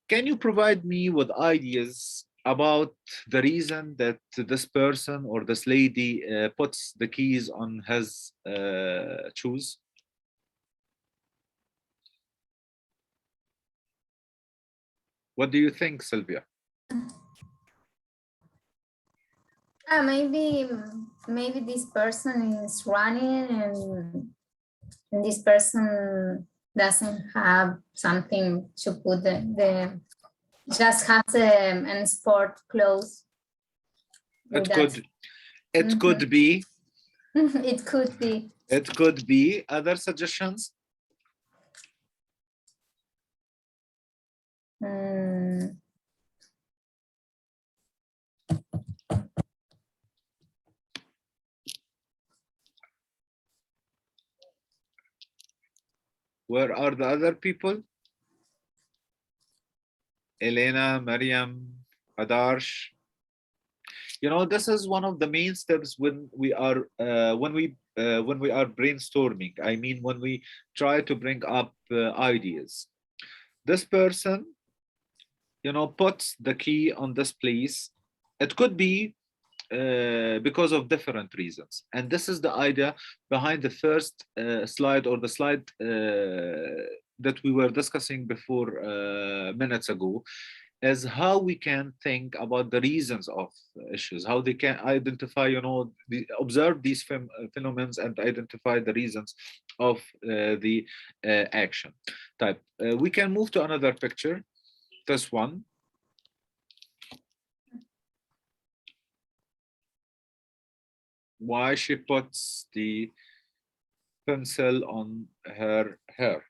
can you provide me with ideas about the reason that this person or this lady puts the keys on his shoes? What do you think, Sylvia? Maybe this person is running and this person doesn't have something to put the just has an sport clothes. It could be. It could be. It could be. Other suggestions? Where are the other people? Elena, Mariam, Adarsh. You know, this is one of the main steps when we are brainstorming. I mean, when we try to bring up ideas. This person, you know, puts the key on this place. It could be because of different reasons. And this is the idea behind the first slide, or the slide that we were discussing before minutes ago, is how we can think about the reasons of issues, how they can identify, you know, observe these phenomena and identify the reasons of the action type. We can move to another picture, this one. Why she puts the pencil on her hair.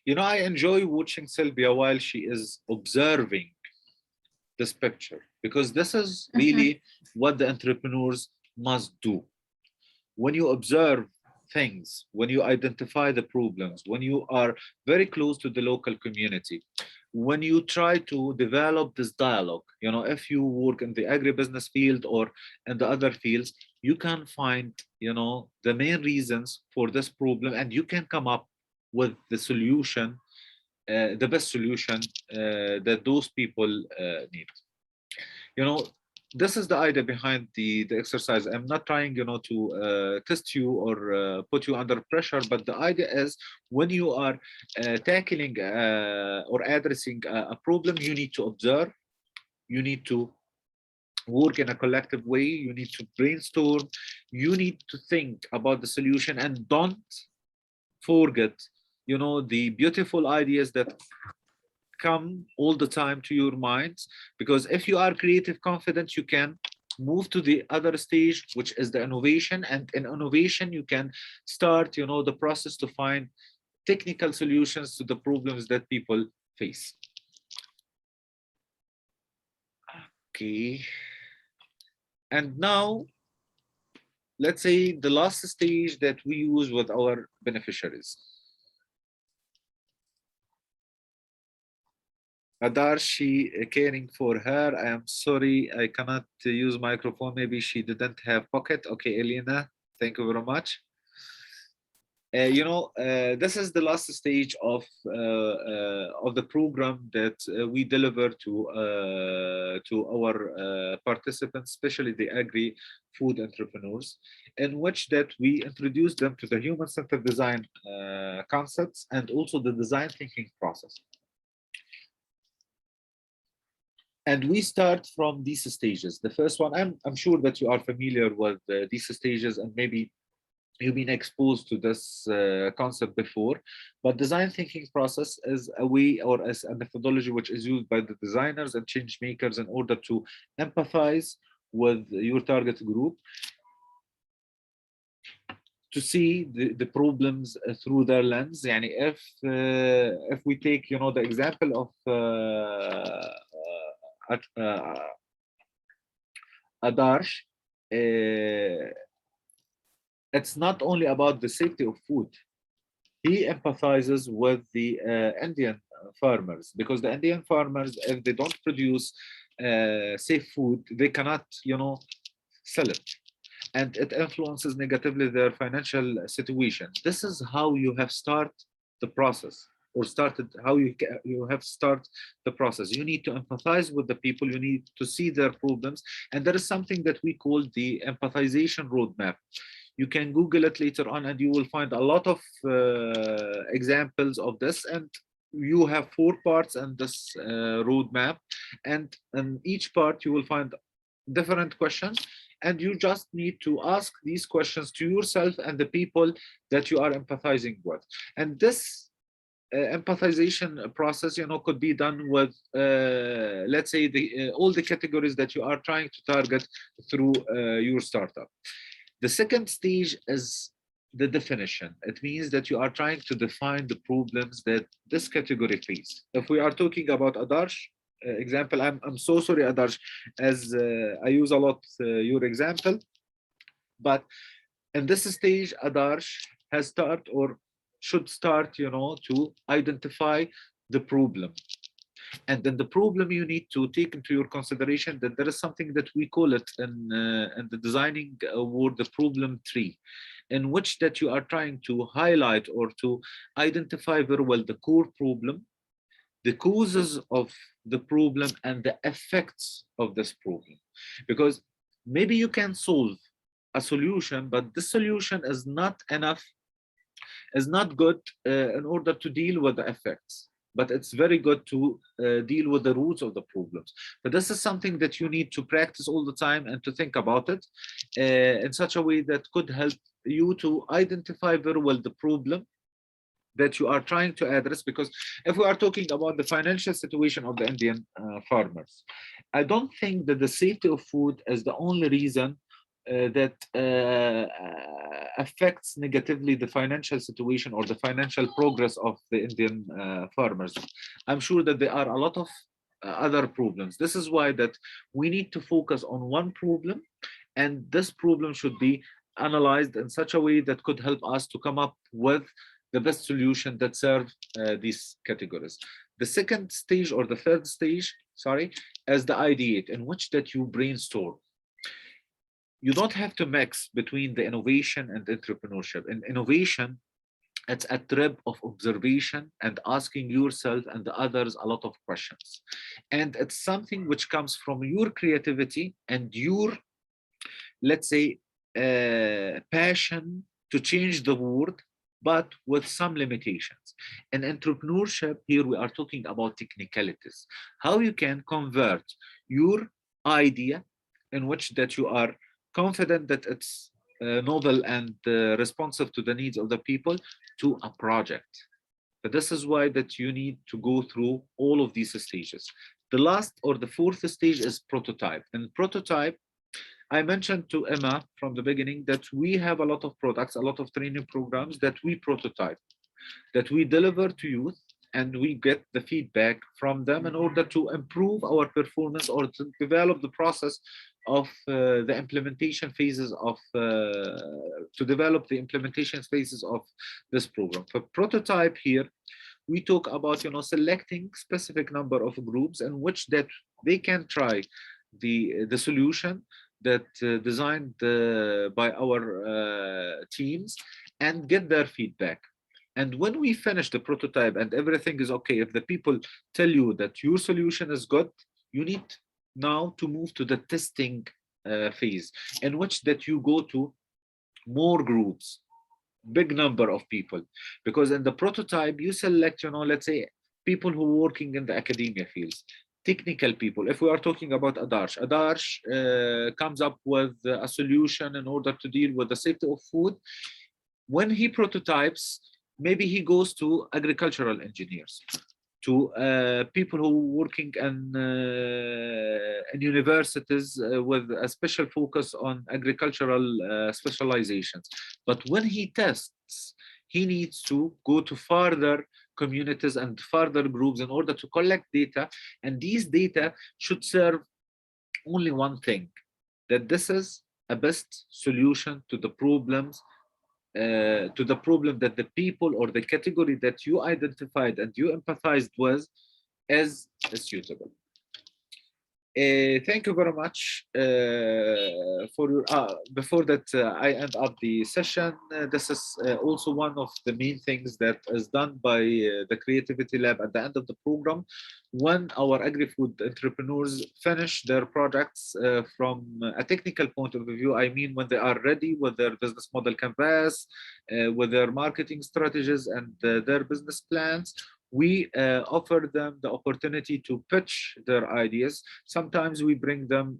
You know, I enjoy watching Sylvia while she is observing this picture, because this is really what the entrepreneurs must do. When you observe things, when you identify the problems, when you are very close to the local community, when you try to develop this dialogue, you know, if you work in the agribusiness field or in the other fields, you can find, the main reasons for this problem, and you can come up with the solution, the best solution that those people need. This is the idea behind the exercise. I'm not trying, to test you or put you under pressure, but the idea is when you are tackling or addressing a problem, you need to observe, you need to work in a collective way, you need to brainstorm, you need to think about the solution, and don't forget, the beautiful ideas that come all the time to your minds, because if you are creative confident, you can move to the other stage, which is the innovation, and in innovation you can start, the process to find technical solutions to the problems that people face. Okay, and now let's say the last stage that we use with our beneficiaries. Adar, she caring for her. I am sorry, I cannot use microphone. Maybe she didn't have pocket. Okay, Elena, thank you very much. This is the last stage of the program that we deliver to our participants, especially the agri-food entrepreneurs, in which that we introduce them to the human-centered design concepts and also the design thinking process. And we start from these stages. The first one, I'm sure that you are familiar with these stages, and maybe you've been exposed to this concept before, but design thinking process is a way or as a methodology which is used by the designers and change makers in order to empathize with your target group, to see the problems through their lens. And if we take, the example of Adarsh, it's not only about the safety of food. He empathizes with the Indian farmers, because the Indian farmers, if they don't produce safe food, they cannot, sell it. And it influences negatively their financial situation. This is how you have started the process, or started how you have started the process. You need to empathize with the people, you need to see their problems, and there is something that we call the empathization roadmap. You can Google it later on and you will find a lot of examples of this, and you have 4 parts in this roadmap, and in each part you will find different questions, and you just need to ask these questions to yourself and the people that you are empathizing with. And this empathization process, could be done with, let's say, all the categories that you are trying to target through your startup. The second stage is the definition. It means that you are trying to define the problems that this category faces. If we are talking about Adarsh example, I'm so sorry, Adarsh, as I use a lot your example, but in this stage, Adarsh has started or should start, to identify the problem. And then the problem you need to take into your consideration that there is something that we call it in the designing word, the problem tree, in which that you are trying to highlight or to identify very well the core problem, the causes of the problem, and the effects of this problem. Because maybe you can solve a solution, but the solution is not enough, is not good in order to deal with the effects, but it's very good to deal with the roots of the problems. But this is something that you need to practice all the time and to think about it in such a way that could help you to identify very well the problem that you are trying to address. Because if we are talking about the financial situation of the Indian farmers, I don't think that the safety of food is the only reason that affects negatively the financial situation or the financial progress of the Indian farmers. I'm sure that there are a lot of other problems. This is why that we need to focus on one problem, and this problem should be analyzed in such a way that could help us to come up with the best solution that serve these categories. The second stage, or the third stage, sorry, is the ideate, in which that you brainstorm. you don't have to mix between the innovation and entrepreneurship. In innovation, it's a trip of observation and asking yourself and the others a lot of questions. And it's something which comes from your creativity and your, let's say, passion to change the world, but with some limitations. In entrepreneurship, here we are talking about technicalities, how you can convert your idea in which that you are confident that it's novel and responsive to the needs of the people to a project. But this is why that you need to go through all of these stages. The last or the fourth stage is prototype. And prototype, I mentioned to Emma from the beginning that we have a lot of products, a lot of training programs that we prototype, that we deliver to youth, and we get the feedback from them in order to improve our performance or to develop the process of the implementation phases of, to develop the implementation phases of this program. For prototype here, we talk about, selecting specific number of groups in which that they can try the solution that designed by our teams and get their feedback. And when we finish the prototype and everything is okay, if the people tell you that your solution is good, you need now to move to the testing phase, in which that you go to more groups, big number of people, because in the prototype you select, let's say people who are working in the academia fields, technical people. If we are talking about Adarsh comes up with a solution in order to deal with the safety of food. When he prototypes, maybe he goes to agricultural engineers, to people who are working in universities with a special focus on agricultural specializations. But when he tests, he needs to go to further communities and further groups in order to collect data. And these data should serve only one thing, that this is a best solution to the problems, to the problem that the people or the category that you identified and you empathized with is suitable. Thank you very much for your, before that I end up the session, this is also one of the main things that is done by the Creativity Lab at the end of the program. When our agri-food entrepreneurs finish their projects from a technical point of view, I mean when they are ready with their business model canvas, with their marketing strategies and their business plans, we offer them the opportunity to pitch their ideas. Sometimes we bring them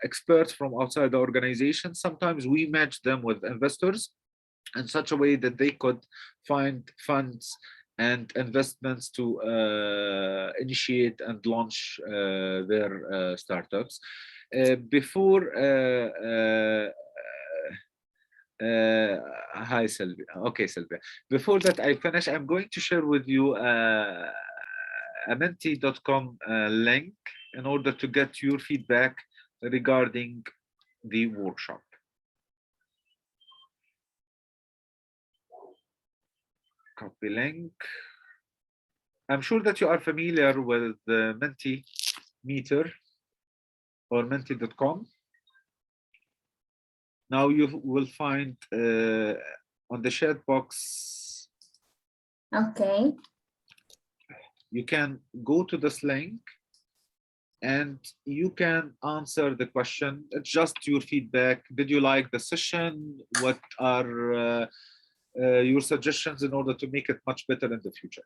experts from outside the organization. Sometimes we match them with investors in such a way that they could find funds and investments to initiate and launch their startups. Hi, Sylvia. Okay, Sylvia. Before that I finish, I'm going to share with you a menti.com link in order to get your feedback regarding the workshop. Copy link. I'm sure that you are familiar with the Mentimeter or menti.com. Now you will find on the chat box. Okay. You can go to this link and you can answer the question. It's just your feedback. Did you like the session? What are your suggestions in order to make it much better in the future?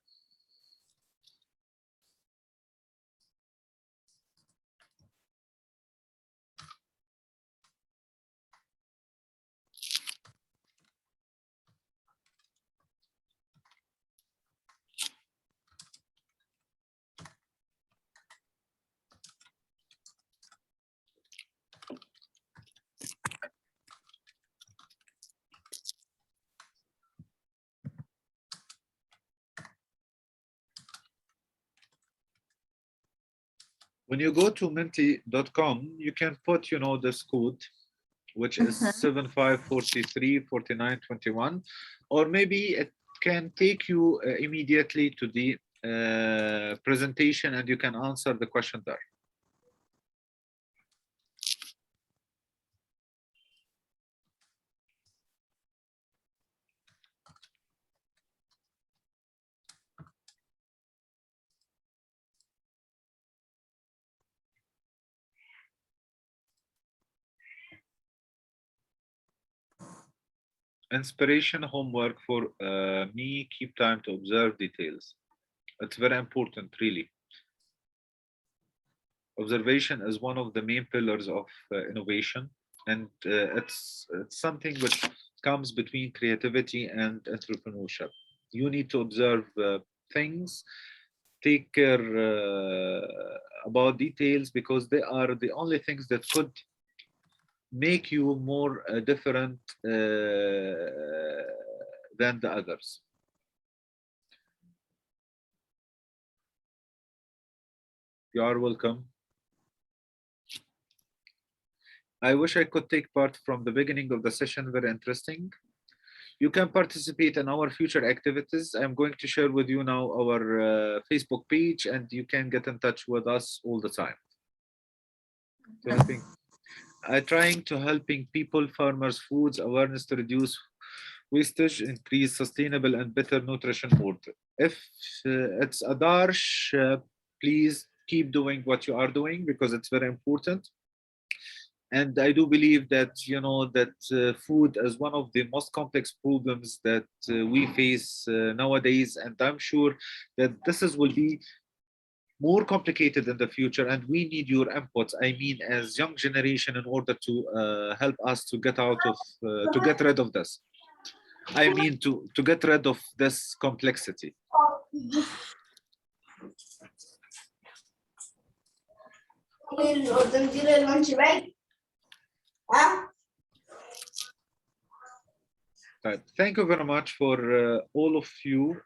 When you go to menti.com, you can put, this code, which is 75434921, or maybe it can take you immediately to the presentation and you can answer the question there. Inspiration homework for me, keep time to observe details. It's very important, really. Observation is one of the main pillars of innovation, and it's something which comes between creativity and entrepreneurship. You need to observe things, take care about details, because they are the only things that could make you more different than the others. You are welcome. I wish I could take part from the beginning of the session. Very interesting. You can participate in our future activities. I'm going to share with you now our Facebook page, and you can get in touch with us all the time. I'm trying to helping people, farmers, foods, awareness to reduce wastage, increase sustainable and better nutrition order. If it's a Darsh, please keep doing what you are doing, because it's very important. And I do believe that, you know, that food is one of the most complex problems that we face nowadays. And I'm sure that will be more complicated in the future. And we need your inputs, I mean, as young generation, in order to help us to get out of, to get rid of this. I mean, to get rid of this complexity. Thank you very much for all of you.